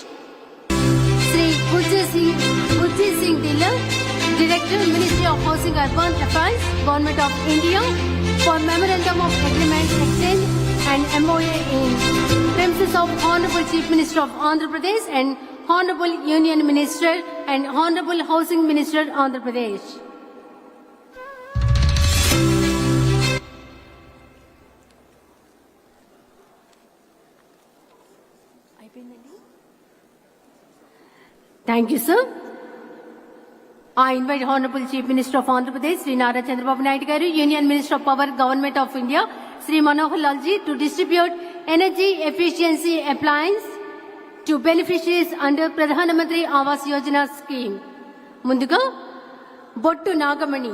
Sri Gurjit Singh Dillon, Director, Ministry of Housing and Urban Affairs, Government of India, for memorandum of agreement extend and MOA in premises of Honorable Chief Minister of Andhra Pradesh and Honorable Union Minister and Honorable Housing Minister Andhra Pradesh. Thank you, sir. I invite Honorable Chief Minister of Andhra Pradesh, Sri Nara Chandrababu Naidu Garu, Union Minister of Power, Government of India, Sri Manohar Lal ji, to distribute energy efficiency appliance to beneficiaries under Pradhan Mantri Awas Yojana scheme. ముందుగా బొట్టు నాగమణి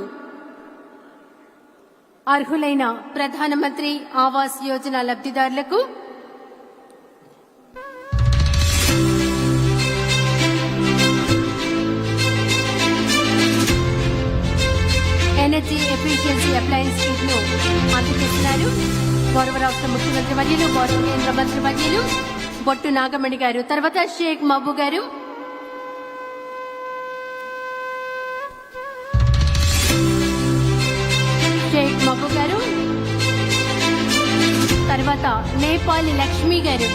అర్హులైన ప్రధానమంత్రి ఆవాస్ యోజన లబ్ధిదారులకు energy efficiency appliances kit ను అందజేస్తున్నారు గౌరవ రాష్ట్ర ముఖ్యమంత్రి వర్యులు, గౌరవ కేంద్ర మంత్రి వర్యులు బొట్టు నాగమణి గారు. తర్వాత షేక్ మహబూ గారు, షేక్ మహబూ గారు, తర్వాత నేపాలి లక్ష్మి గారు,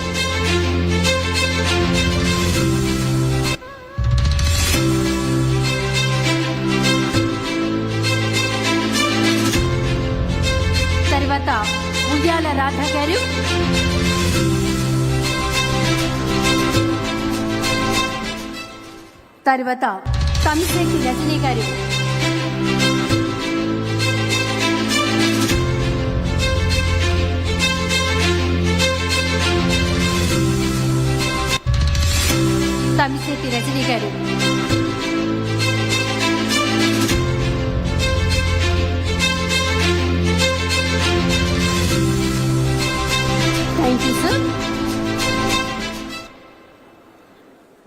తర్వాత ఉయ్యాల రాధ గారు, తర్వాత తమిశెట్టి రజనీ గారు, తమిశెట్టి రజనీ గారు, Thank you, sir.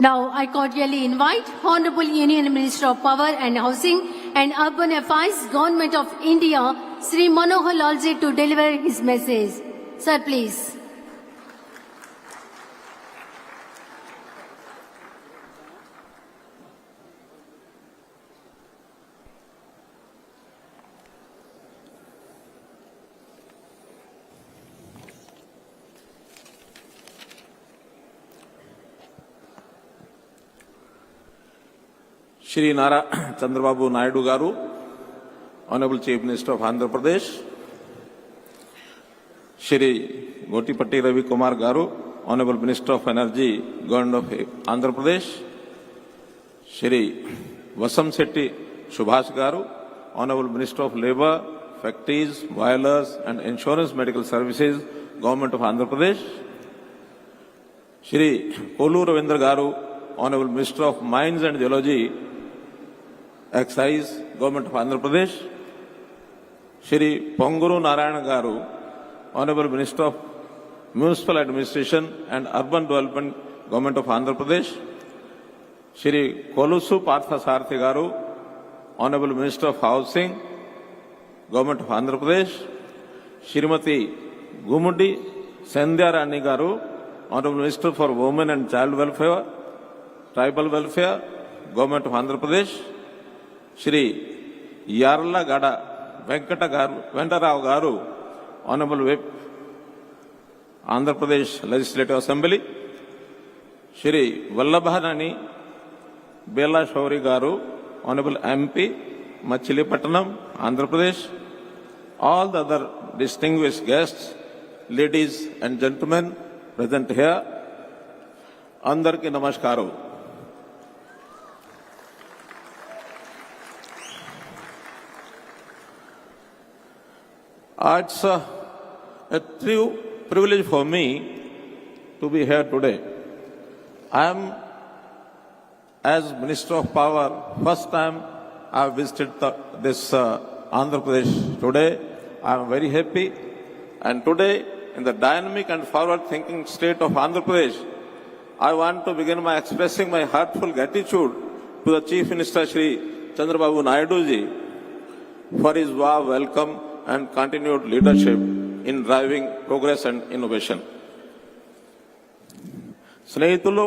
Now, I cordially invite Honorable Union Minister of Power and Housing and Urban Affairs, Government of India, Sri Manohar Lal ji, to deliver his message. Sir, please. Shri Nara Chandrababu Naidu Garu, Honorable Chief Minister of Andhra Pradesh, Shri Gotipatti Ravi Kumar Garu, Honorable Minister of Energy, Government of Andhra Pradesh, Shri Vasam Setti Subhash Garu, Honorable Minister of Labour, Factories, Boilers and Insurance Medical Services, Government of Andhra Pradesh, Shri Kolu Ravindra Garu, Honorable Minister of Mines and Geology, Excise, Government of Andhra Pradesh, Shri Ponguru Narayana Garu, Honorable Minister of Municipal Administration and Urban Development, Government of Andhra Pradesh, Shri Kolusu Partha Sarthi Garu, Honorable Minister of Housing, Government of Andhra Pradesh, Shrimati Gumundi Sandhya Rani Garu, Honorable Minister for Women and Child Welfare, Tribal Welfare, Government of Andhra Pradesh, Shri Yarla Gada Venkarao Garu, Honorable Whip, Andhra Pradesh Legislative Assembly, Shri Vallabhanani Bella Shauri Garu, Honorable MP, Machilipatnam, Andhra Pradesh, all the other distinguished guests, ladies and gentlemen present here, Andarki Namaskaru. It's a true privilege for me to be here today. I am, as Minister of Power, first time I have visited this Andhra Pradesh today. I am very happy. And today, in the dynamic and forward-thinking state of Andhra Pradesh, I want to begin by expressing my heartfelt gratitude to the Chief Minister, Shri Chandrababu Naidu ji, for his warm welcome and continued leadership in driving progress and innovation. స్నేహితులు,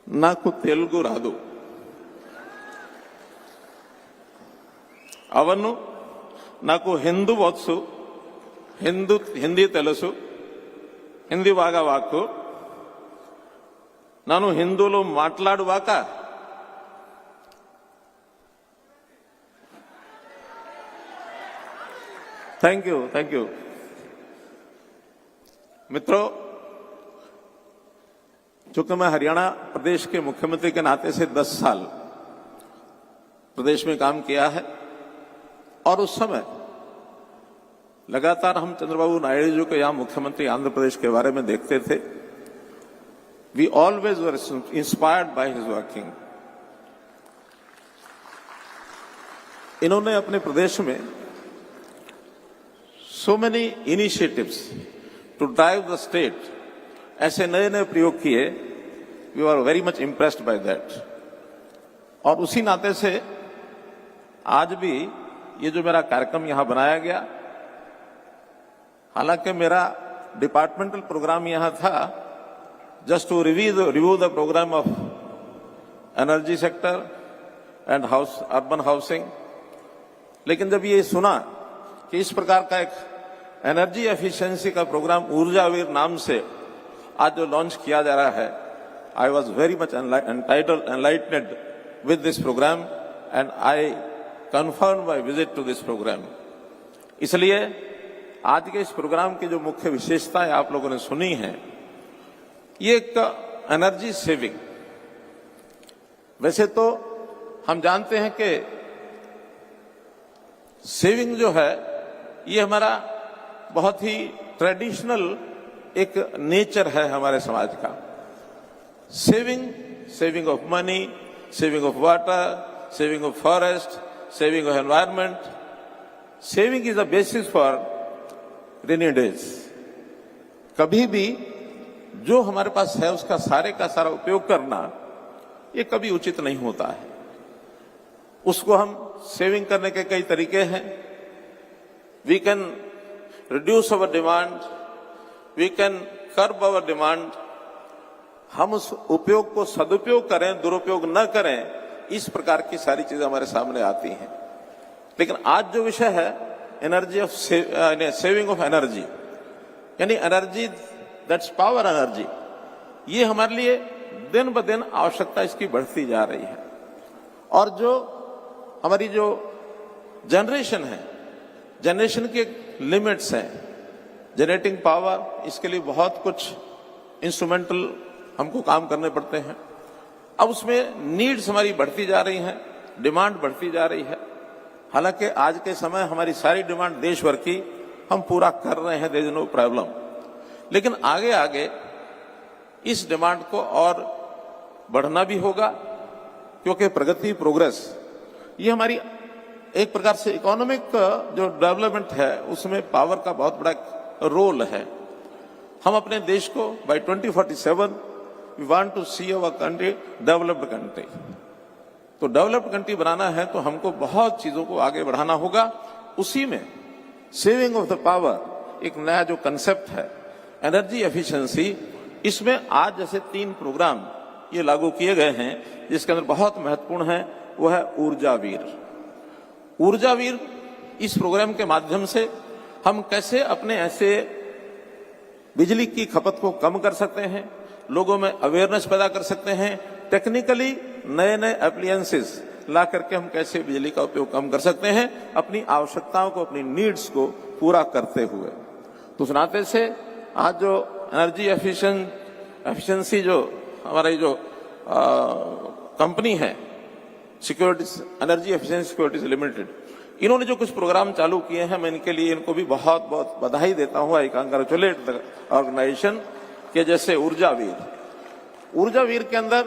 నాకు తెలుగు రాదు. అవను నాకు హిందూ వచ్చు, హిందీ తెలుసు, హిందీ బాగా వాక్కు. ನಾನು ಹಿಂದೂಲು ಮಾట్లాಡುವಾಗ thank you मित्रों, चूंकि मैं हरियाणा प्रदेश के मुख्यमंत्री के नाते से 10 साल प्रदेश में काम किया है और उस समय लगातार हम चंद्रबाबू नायडू जी को यहाँ मुख्यमंत्री आंध्र प्रदेश के बारे में देखते थे. We always were inspired by his working. इन्होंने अपने प्रदेश में so many initiatives to drive the state, ऐसे नए नए प्रयोग किए. We were very much impressed by that. और उसी नाते से आज भी ये जो मेरा कार्यक्रम यहाँ बनाया गया, हालांकि मेरा डिपार्टमेंटल प्रोग्राम यहाँ था just to review the program of energy sector and urban housing, लेकिन जब ये सुना कि इस प्रकार का एक एनर्जी एफिशिएंसी का प्रोग्राम ऊर्जावीर नाम से आज जो लॉन्च किया जा रहा है, I was very much enlightened with this programme and I confirm my visit to this programme. इसलिए आज के इस प्रोग्राम की जो मुख्य विशेषताएं आप लोगों ने सुनी हैं, ये एक एनर्जी सेविंग. वैसे तो हम जानते हैं कि सेविंग जो है ये हमारा बहुत ही ट्रेडिशनल एक नेचर है हमारे समाज का. Saving of money, saving of water, saving of forest, saving of environment. Saving is the basis for rainy days. कभी भी जो हमारे पास है उसका सारे का सारा उपयोग करना ये कभी उचित नहीं होता है. उसको हम सेविंग करने के कई तरीके हैं. We can reduce our demand, we can curb our demand. हम उस उपयोग को सदुपयोग करें, दुरुपयोग न करें, इस प्रकार की सारी चीजें हमारे सामने आती हैं. लेकिन आज जो विषय है energy of saving of energy, यानी एनर्जी दैट्स पावर एनर्जी, ये हमारे लिए दिन ब दिन आवश्यकता इसकी बढ़ती जा रही है. और जो हमारी जो जनरेशन है, जनरेशन के लिमिट्स हैं. जनरेटिंग पावर, इसके लिए बहुत कुछ इंस्ट्रूमेंटल हमको काम करने पड़ते हैं. अब उसमें नीड्स हमारी बढ़ती जा रही हैं, डिमांड बढ़ती जा रही है. हालांकि आज के समय हमारी सारी डिमांड देश भर की हम पूरा कर रहे हैं, देयर इज नो प्रॉब्लम. लेकिन आगे आगे इस डिमांड को और बढ़ना भी होगा, क्योंकि प्रगति, प्रोग्रेस, ये हमारी एक प्रकार से इकोनॉमिक जो डेवलपमेंट है उसमें पावर का बहुत बड़ा रोल है. हम अपने देश को by 2047 we want to see our country developed country. तो डेवलप्ड कंट्री बनाना है तो हमको बहुत चीजों को आगे बढ़ाना होगा. उसी में सेविंग ऑफ द पावर एक नया जो कंसेप्ट है, एनर्जी एफिशिएंसी, इसमें आज जैसे 3 प्रोग्राम ये लागू किए गए हैं, जिसके अंदर बहुत महत्वपूर्ण है वो है ऊर्जावीर. ऊर्जावीर इस प्रोग्राम के माध्यम से हम कैसे अपने ऐसे बिजली की खपत को कम कर सकते हैं, लोगों में अवेयरनेस पैदा कर सकते हैं, टेक्निकली नए नए एप्लायंसेस ला करके हम कैसे बिजली का उपयोग कम कर सकते हैं, अपनी आवश्यकताओं को, अपनी नीड्स को पूरा करते हुए। तो उस नाते से आज जो एनर्जी एफिशिएंसी जो हमारी जो कंपनी है securities, energy efficiency securities limited, इन्होंने जो कुछ प्रोग्राम चालू किए हैं, मैं इनके लिए इनको भी बहुत बहुत बधाई देता हूं। आई कांग्रेचुलेट द ऑर्गेनाइजेशन के जैसे ऊर्जा वीर के अंदर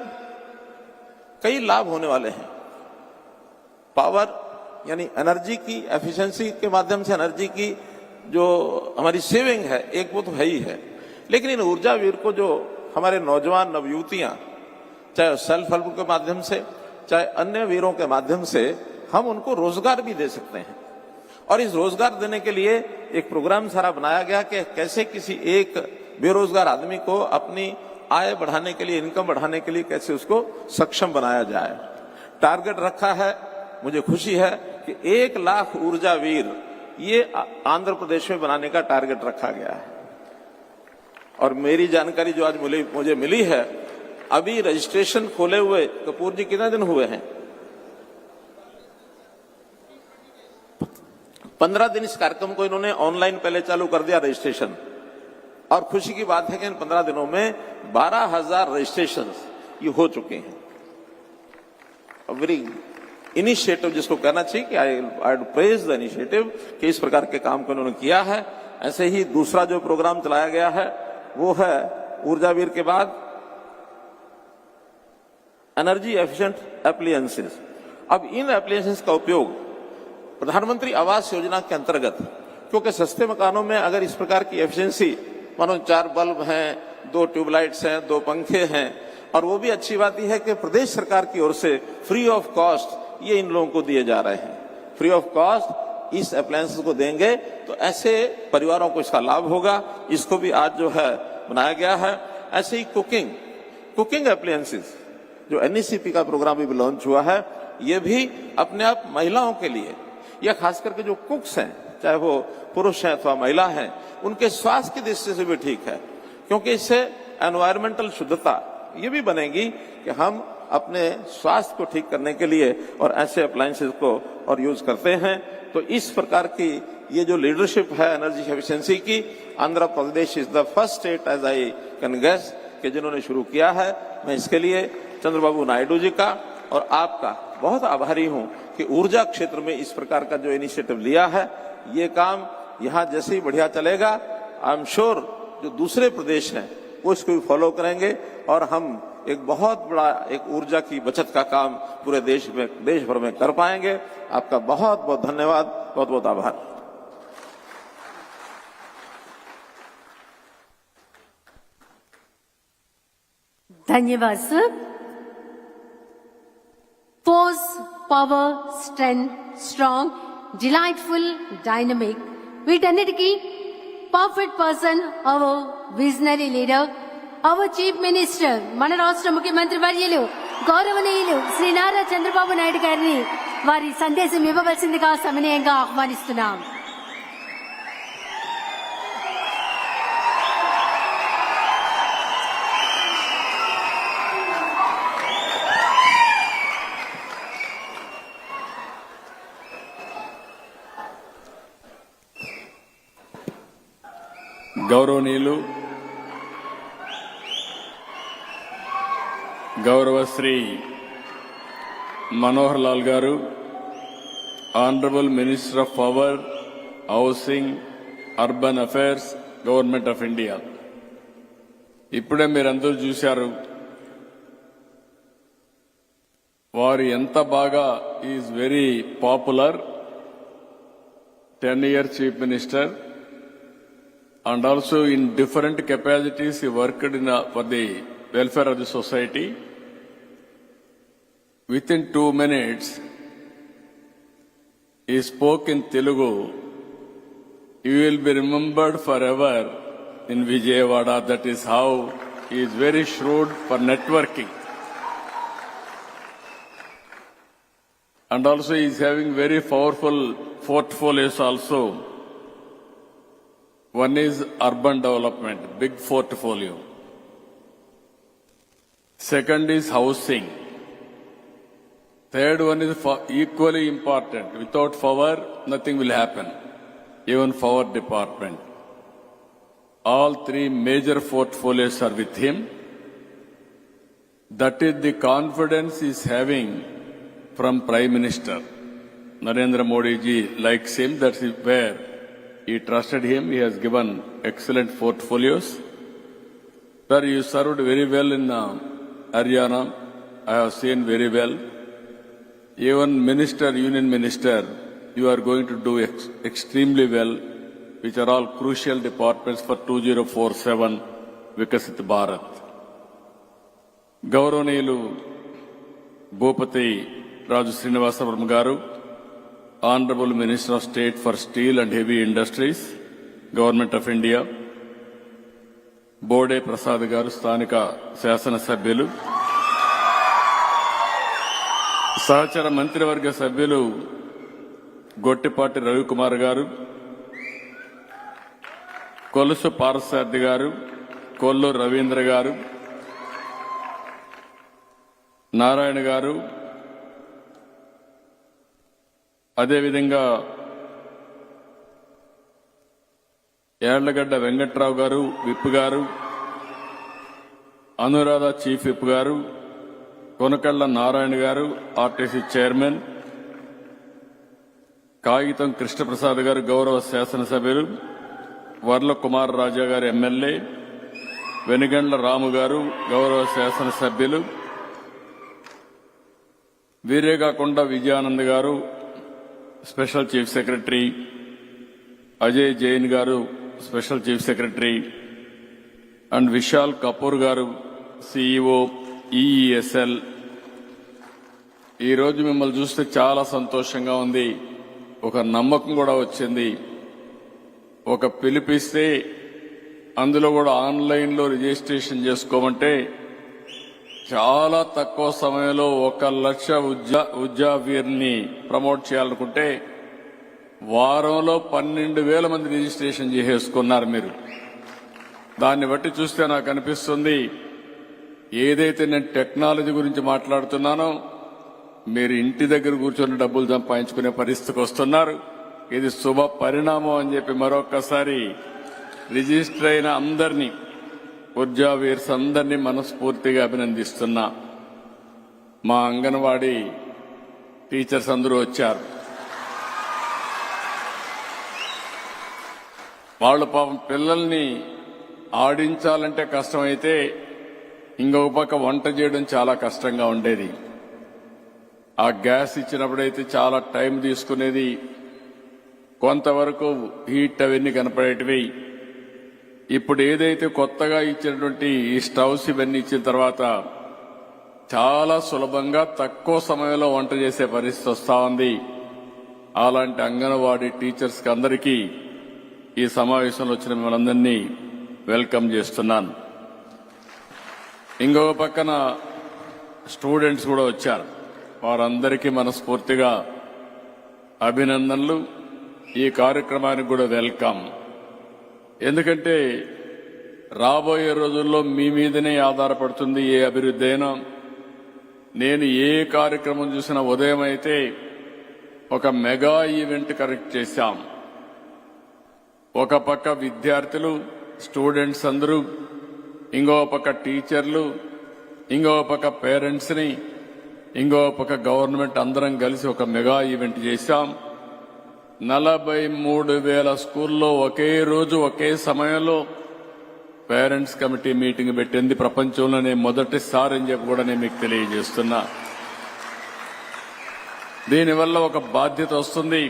कई लाभ होने वाले हैं। पावर यानी एनर्जी की एफिशिएंसी के माध्यम से एनर्जी की जो हमारी सेविंग है, एक वो तो है ही है, लेकिन इन ऊर्जा वीर को जो हमारे नौजवान नवयुवतियां, चाहे सेल्फ हेल्प के माध्यम से, चाहे अन्य वीरों के माध्यम से, हम उनको रोजगार भी दे सकते हैं। और इस रोजगार देने के लिए एक प्रोग्राम सारा बनाया गया कि कैसे किसी एक बेरोजगार आदमी को अपनी आय बढ़ाने के लिए, इनकम बढ़ाने के लिए कैसे उसको सक्षम बनाया जाए। टारगेट रखा है, मुझे खुशी है कि 1 लाख ऊर्जा वीर ये आंध्र प्रदेश में बनाने का टारगेट रखा गया है। और मेरी जानकारी जो आज मुझे मिली है, अभी रजिस्ट्रेशन खोले हुए कपूर जी कितने दिन हुए हैं? 15 दिन इस कार्यक्रम को इन्होंने ऑनलाइन पहले चालू कर दिया रजिस्ट्रेशन, और खुशी की बात है कि इन 15 दिनों में 12,000 रजिस्ट्रेशन ये हो चुके हैं। वेरी इनिशिएटिव जिसको कहना चाहिए कि आई प्रेज द इनिशिएटिव कि इस प्रकार के काम को उन्होंने किया है। ऐसे ही दूसरा जो प्रोग्राम चलाया गया है वो है ऊर्जा वीर के बाद एनर्जी एफिशिएंट एप्लायंसेस। अब इन एप्लायंसेस का उपयोग प्रधानमंत्री आवास योजना के अंतर्गत, क्योंकि सस्ते मकानों में अगर इस प्रकार की एफिशिएंसी, मानो 4 बल्ब हैं, 2 ट्यूबलाइट्स हैं, 2 पंखे हैं, और वो भी अच्छी बात यह है कि प्रदेश सरकार की ओर से फ्री ऑफ कॉस्ट ये इन लोगों को दिए जा रहे हैं। फ्री ऑफ कॉस्ट इस अप्लायंसेस को देंगे तो ऐसे परिवारों को इसका लाभ होगा। इसको भी आज जो है बनाया गया है। ऐसे ही कुकिंग अप्लायंसेस जो एनईसीपी का प्रोग्राम भी लॉन्च हुआ है, ये भी अपने आप महिलाओं के लिए, या खास करके जो कुक्स हैं, चाहे वो पुरुष हैं अथवा महिला हैं, उनके स्वास्थ्य की दृष्टि से भी ठीक है, क्योंकि इससे एनवायरमेंटल शुद्धता ये भी बनेगी कि हम अपने स्वास्थ्य को ठीक करने के लिए और ऐसे अप्लायंसेस को और यूज करते हैं। तो इस प्रकार की ये जो लीडरशिप है एनर्जी एफिशिएंसी की, Andhra Pradesh is the first state as I can guess कि जिन्होंने शुरू किया है। मैं इसके लिए चंद्रबाबू नायडू जी का और आपका बहुत आभारी हूं कि ऊर्जा क्षेत्र में इस प्रकार का जो इनिशिएटिव लिया है, ये काम यहाँ जैसे ही बढ़िया चलेगा, आई एम श्योर जो दूसरे प्रदेश हैं वो इसको भी फॉलो करेंगे और हम एक बहुत बड़ा एक ऊर्जा की बचत का काम पूरे देश भर में कर पाएंगे। आपका बहुत बहुत धन्यवाद, बहुत बहुत आभार। धन्यवाद sir. Force, power, strength, strong, delightful, dynamic. వీటన్నిటికీ perfect person our visionary leader, our chief minister, మన రాష్ట్ర ముఖ్యమంత్రి వర్యులు గౌరవనీయులు శ్రీ నారా చంద్రబాబు నాయుడు గారిని వారి సందేశం ఇవ్వవలసిందిగా సవినయంగా ఆహ్వానిస్తున్నాం. గౌరవనీయులు గౌరవశ్రీ మనోహర్ లాల్ గారు, honourable minister of power, housing, urban affairs, government of India. ఇప్పుడే మీరందరూ చూశారు వారు ఎంత బాగా is very popular 10-year chief minister. And also in different capacities he worked for the welfare of the society. Within 2 minutes he spoke in Telugu. He will be remembered forever in Vijayawada. That is how he is very shrewd for networking. And also he is having very powerful portfolios also. One is urban development, big portfolio. Second is housing. Third one is equally important. Without power, nothing will happen. Even power department. All three major portfolios are with him. That is the confidence he is having from Prime Minister. Narendra Modi ji likes him. That's where he trusted him. He has given excellent portfolios. Sir, you served very well in Haryana. I have seen very well. Even Minister, Union Minister, you are going to do extremely well, which are all crucial departments for 2047 Vikasit Bharat. గౌరవనీయులు భూపతి రాజు శ్రీనివాసవరం గారు, honourable minister of state for steel and heavy industries, government of India, Bode Prasad గారు, స్థానిక శాసనసభ్యులు, సహచర మంత్రివర్గ సభ్యులు గొట్టిపాటి రవికుమార్ గారు, కొలుసు పారసారథి గారు, కొల్లు రవీంద్ర గారు, నారాయణ గారు, అదేవిధంగా యార్లగడ్డ వెంకట్రావు గారు, విప్ గారు, అనురాధ చీఫ్ విప్ గారు, కొనకళ్ళ నారాయణ గారు, ఆర్టీసీ చైర్మన్, కాగితం కృష్ణప్రసాద్ గారు, గౌరవ శాసనసభ్యులు, వర్ల కుమార్ రాజా గారు, ఎమ్మెల్యే, వెనుగండ్ల రాము గారు, గౌరవ శాసనసభ్యులు, వీరే కాకుండా Vijayanand garu, special chief secretary, Ajay Jain garu, special chief secretary, and Vishal Kapoor garu, CEO EESL. ఈరోజు మిమ్మల్ని చూస్తే చాలా సంతోషంగా ఉంది. ఒక నమ్మకం కూడా వచ్చింది. ఒక పిలిపిస్తే అందులో కూడా ఆన్లైన్లో రిజిస్ట్రేషన్ చేసుకోమంటే చాలా తక్కువ సమయంలో 1,00,000 ఉద్యోగీర్ని ప్రమోట్ చేయాలనుకుంటే వారంలో 12,000 మంది రిజిస్ట్రేషన్ చేసేసుకున్నారు మీరు. దాన్ని బట్టి చూస్తే నాకు అనిపిస్తుంది, ఏదైతే నేను టెక్నాలజీ గురించి మాట్లాడుతున్నానో మీరు ఇంటి దగ్గర కూర్చొని డబ్బులు సంపాదించుకునే పరిస్థితికి వస్తున్నారు. ఇది శుభ పరిణామం అని చెప్పి మరొక్కసారి రిజిస్టర్ అయిన అందరినీ, ఉద్యోగీర్స్ అందరినీ మనస్ఫూర్తిగా అభినందిస్తున్నా. మా అంగన్వాడీ టీచర్స్ అందరూ వచ్చారు. వాళ్ళు పాపం పిల్లల్ని ఆడించాలంటే కష్టమైతే ఇంకొక పక్క వంట చేయడం చాలా కష్టంగా ఉండేది. ఆ గ్యాస్ ఇచ్చినప్పుడైతే చాలా టైం తీసుకునేది. కొంతవరకు హీట్ అవన్నీ కనపడేటివి. ఇప్పుడు ఏదైతే కొత్తగా ఇచ్చినటువంటి ఈ స్టవ్స్ ఇవన్నీ ఇచ్చిన తర్వాత చాలా సులభంగా తక్కువ సమయంలో వంట చేసే పరిస్థితి వస్తా ఉంది. అలాంటి అంగన్వాడీ టీచర్స్ కి అందరికీ ఈ సమావేశంలో వచ్చిన మిమ్మల్ని వెల్కమ్ చేస్తున్నాను. ఇంకొక పక్కన స్టూడెంట్స్ కూడా వచ్చారు. వారందరికీ మనస్ఫూర్తిగా అభినందనలు. ఈ కార్యక్రమానికి కూడా వెల్కమ్. ఎందుకంటే రాబోయే రోజుల్లో మీ మీదనే ఆధారపడుతుంది ఏ అభివృద్ధి అయినా. నేను ఏ కార్యక్రమం చూసినా ఉదయం అయితే ఒక మెగా ఈవెంట్ కరెక్ట్ చేశాం. ఒక పక్క విద్యార్థులు, స్టూడెంట్స్ అందరూ, ఇంకో పక్క టీచర్లు, ఇంకో పక్క పేరెంట్స్ ని, ఇంకో పక్క గవర్నమెంట్ అందరం కలిసి ఒక మెగా ఈవెంట్ చేశాం. 43,000 స్కూల్లో ఒకే రోజు ఒకే సమయంలో పేరెంట్స్ కమిటీ మీటింగ్ పెట్టింది ప్రపంచంలోనే మొదటిసారి అని చెప్పి కూడా నేను మీకు తెలియజేస్తున్నా. దీనివల్ల ఒక బాధ్యత వస్తుంది,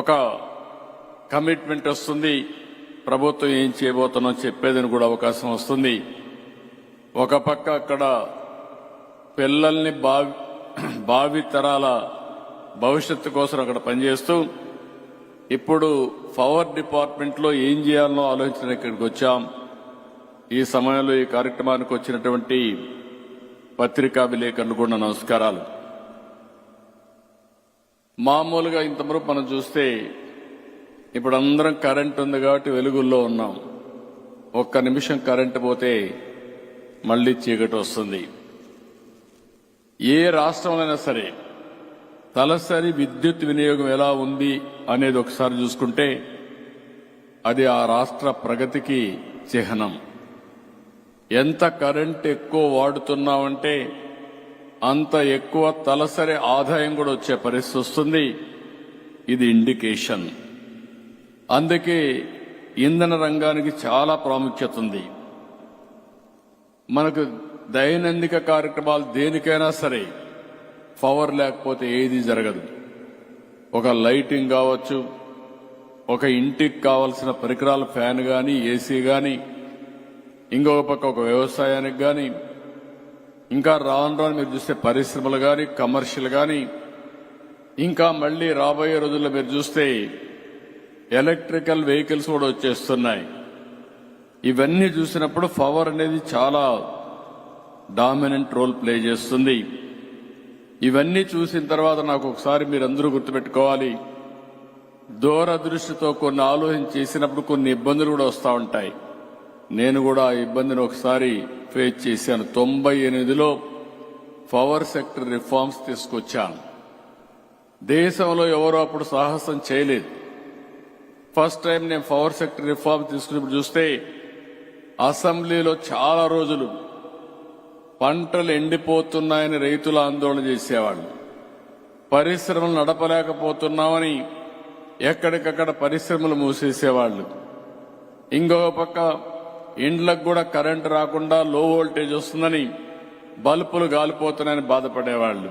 ఒక కమిట్మెంట్ వస్తుంది. ప్రభుత్వం ఏం చేయబోతున్నా చెప్పేదని కూడా అవకాశం వస్తుంది. ఒక పక్క అక్కడ పిల్లల్ని భావి తరాల భవిష్యత్తు కోసం అక్కడ పనిచేస్తూ ఇప్పుడు పవర్ డిపార్ట్మెంట్ లో ఏం చేయాలనో ఆలోచన ఇక్కడికి వచ్చాం. ఈ సమయంలో ఈ కార్యక్రమానికి వచ్చినటువంటి పత్రికా విలేకరులు కూడా నమస్కారాలు. మామూలుగా ఇంతవరకు మనం చూస్తే ఇప్పుడు అందరం కరెంట్ ఉంది కాబట్టి వెలుగుల్లో ఉన్నాం. ఒక్క నిమిషం కరెంట్ పోతే మళ్ళీ చీకటి వస్తుంది. ఏ రాష్ట్రంలోనైనా సరే తలసరి విద్యుత్ వినియోగం ఎలా ఉంది అనేది ఒకసారి చూసుకుంటే అది ఆ రాష్ట్ర ప్రగతికి చిహ్నం. ఎంత కరెంట్ ఎక్కువ వాడుతున్నామంటే అంత ఎక్కువ తలసరి ఆదాయం కూడా వచ్చే పరిస్థితి వస్తుంది. ఇది ఇండికేషన్. అందుకే ఇంధన రంగానికి చాలా ప్రాముఖ్యత ఉంది. మనకు దైనందిక కార్యక్రమాలు దేనికైనా సరే పవర్ లేకపోతే ఏది జరగదు. ఒక లైటింగ్ కావచ్చు, ఒక ఇంటికి కావాల్సిన పరికరాల ఫ్యాన్ కానీ, ఏసీ కానీ, ఇంకొక పక్క ఒక వ్యవసాయానికి కానీ, ఇంకా రాను రాను మీరు చూస్తే పరిశ్రమలు కానీ, కమర్షియల్ కానీ, ఇంకా మళ్ళీ రాబోయే రోజుల్లో మీరు చూస్తే ఎలక్ట్రికల్ వెహికల్స్ కూడా వచ్చేస్తున్నాయి. ఇవన్నీ చూసినప్పుడు పవర్ అనేది చాలా డామినెంట్ రోల్ ప్లే చేస్తుంది. ఇవన్నీ చూసిన తర్వాత నాకు ఒకసారి మీరందరూ గుర్తుపెట్టుకోవాలి, దూరదృష్టితో కొన్ని ఆలోచన చేసినప్పుడు కొన్ని ఇబ్బందులు కూడా వస్తూ ఉంటాయి. నేను కూడా ఆ ఇబ్బందిని ఒకసారి ఫేస్ చేశాను. 98లో పవర్ సెక్టర్ రిఫార్మ్స్ తీసుకొచ్చాను. దేశంలో ఎవరో అప్పుడు సాహసం చేయలేదు. ఫస్ట్ టైం నేను పవర్ సెక్టర్ రిఫార్మ్ తీసుకున్నప్పుడు చూస్తే అసెంబ్లీలో చాలా రోజులు పంటలు ఎండిపోతున్నాయని రైతులు ఆందోళన చేసేవాళ్ళు. పరిశ్రమలు నడపలేకపోతున్నామని ఎక్కడికక్కడ పరిశ్రమలు మూసేసేవాళ్ళు. ఇంకొక పక్క ఇండ్లకు కూడా కరెంటు రాకుండా లో వోల్టేజ్ వస్తుందని బల్బులు గాలిపోతున్నాయని బాధపడేవాళ్ళు.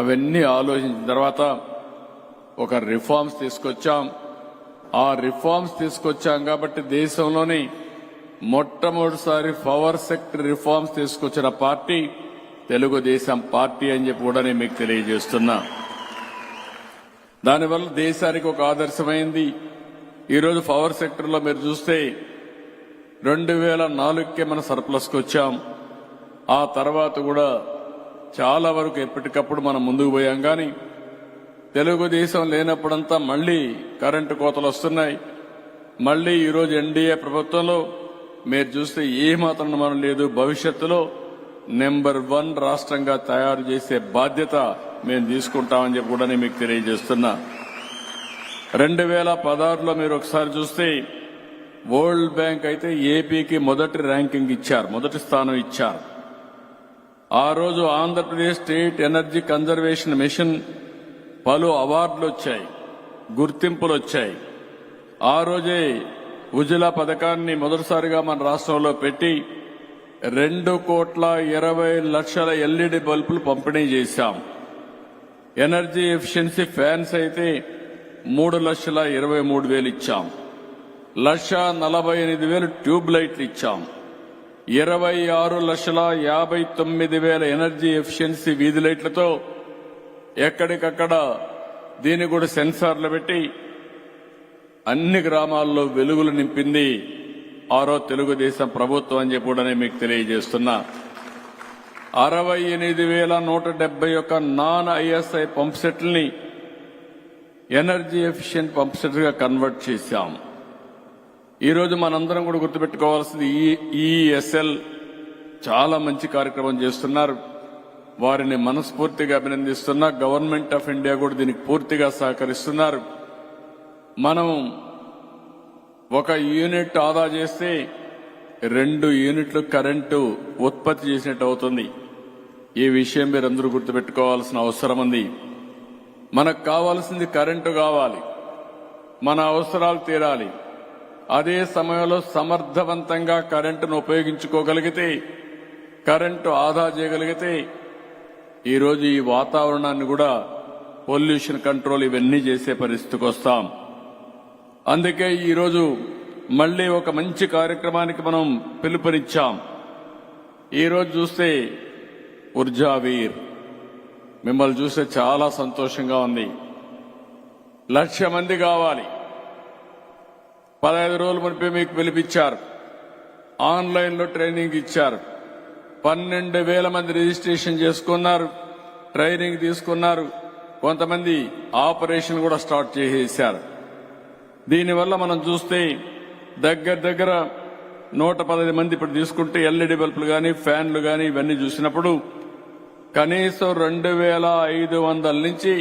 అవన్నీ ఆలోచించిన తర్వాత ఒక రిఫార్మ్స్ తీసుకొచ్చాం. ఆ రిఫార్మ్స్ తీసుకొచ్చాం కాబట్టి దేశంలోని మొట్టమొదటిసారి పవర్ సెక్టర్ రిఫార్మ్స్ తీసుకొచ్చిన పార్టీ తెలుగుదేశం పార్టీ అని చెప్పి కూడా నేను మీకు తెలియజేస్తున్నా. దానివల్ల దేశానికి ఒక ఆదర్శమైంది. ఈరోజు పవర్ సెక్టర్లో మీరు చూస్తే 2004కే మన సర్ప్లస్కి వచ్చాం. ఆ తర్వాత కూడా చాలా వరకు ఎప్పటికప్పుడు మనం ముందుకు పోయాం. కానీ తెలుగుదేశం లేనప్పుడంతా మళ్లీ కరెంటు కోతలు వస్తున్నాయి. మళ్లీ ఈరోజు ఎన్డీఏ ప్రభుత్వంలో మీరు చూస్తే ఏమాత్రం మనం లేదు. భవిష్యత్తులో నెంబర్ 1 రాష్ట్రంగా తయారు చేసే బాధ్యత మేము తీసుకుంటామని చెప్పి కూడా నేను మీకు తెలియజేస్తున్నా. 2016లో మీరు ఒకసారి చూస్తే వరల్డ్ బ్యాంక్ అయితే ఏపీకి మొదటి ర్యాంకింగ్ ఇచ్చారు, మొదటి స్థానం ఇచ్చారు. ఆ రోజు Andhra Pradesh state energy conservation mission పలు అవార్డులు వచ్చాయి, గుర్తింపులు వచ్చాయి. ఆ రోజే ఉజ్వల పథకాన్ని మొదటిసారిగా మన రాష్ట్రంలో పెట్టి 2,20,00,000 ఎల్ఈడి బల్బులు పంపిణీ చేశాం. ఎనర్జీ ఎఫిషియన్సీ ఫ్యాన్స్ అయితే 3,23,000 ఇచ్చాం. 1,48,000 ట్యూబ్ లైట్లు ఇచ్చాం. 26,59,000 ఎనర్జీ ఎఫిషియన్సీ వీధి లైట్లతో ఎక్కడికక్కడ దీన్ని కూడా సెన్సార్లు పెట్టి అన్ని గ్రామాల్లో వెలుగులు నింపింది ఆరో తెలుగుదేశం ప్రభుత్వం అని చెప్పి కూడా నేను మీకు తెలియజేస్తున్నా. 68,171 నాన్ ఐఎస్ఐ పంప్ సెట్లని ఎనర్జీ ఎఫిషియెంట్ పంప్ సెట్గా కన్వర్ట్ చేశాం. ఈరోజు మనందరం కూడా గుర్తుపెట్టుకోవాల్సింది ఈఎస్ఎల్ చాలా మంచి కార్యక్రమం చేస్తున్నారు. వారిని మనస్ఫూర్తిగా అభినందిస్తున్నా. గవర్నమెంట్ ఆఫ్ ఇండియా కూడా దీనికి పూర్తిగా సహకరిస్తున్నారు. మనం ఒక యూనిట్ ఆదా చేస్తే 2 యూనిట్లు కరెంటు ఉత్పత్తి చేసినట్టు అవుతుంది. ఈ విషయం మీరందరూ గుర్తుపెట్టుకోవాల్సిన అవసరం ఉంది. మనకు కావాల్సింది కరెంటు కావాలి, మన అవసరాలు తీరాలి. అదే సమయంలో సమర్థవంతంగా కరెంటును ఉపయోగించుకోగలిగితే, కరెంటు ఆదా చేయగలిగితే ఈరోజు ఈ వాతావరణాన్ని కూడా పొల్యూషన్ కంట్రోల్ ఇవన్నీ చేసే పరిస్థితికి వస్తాం. అందుకే ఈరోజు మళ్లీ ఒక మంచి కార్యక్రమానికి మనం పిలుపునిచ్చాం. ఈరోజు చూస్తే ఊర్జావీర్ మిమ్మల్ని చూస్తే చాలా సంతోషంగా ఉంది. 1,00,000 మంది కావాలి. 15 రోజుల మునిపే మీకు పిలిపించారు. ఆన్లైన్లో ట్రైనింగ్ ఇచ్చారు. 12,000 మంది రిజిస్ట్రేషన్ చేసుకున్నారు, ట్రైనింగ్ తీసుకున్నారు. కొంతమంది ఆపరేషన్ కూడా స్టార్ట్ చేసేశారు. దీనివల్ల మనం చూస్తే దగ్గర 110 మంది ఇప్పుడు తీసుకుంటే ఎల్ఈడి బల్బులు కానీ ఫ్యాన్లు కానీ ఇవన్నీ చూసినప్పుడు కనీసం 2,500 నుంచి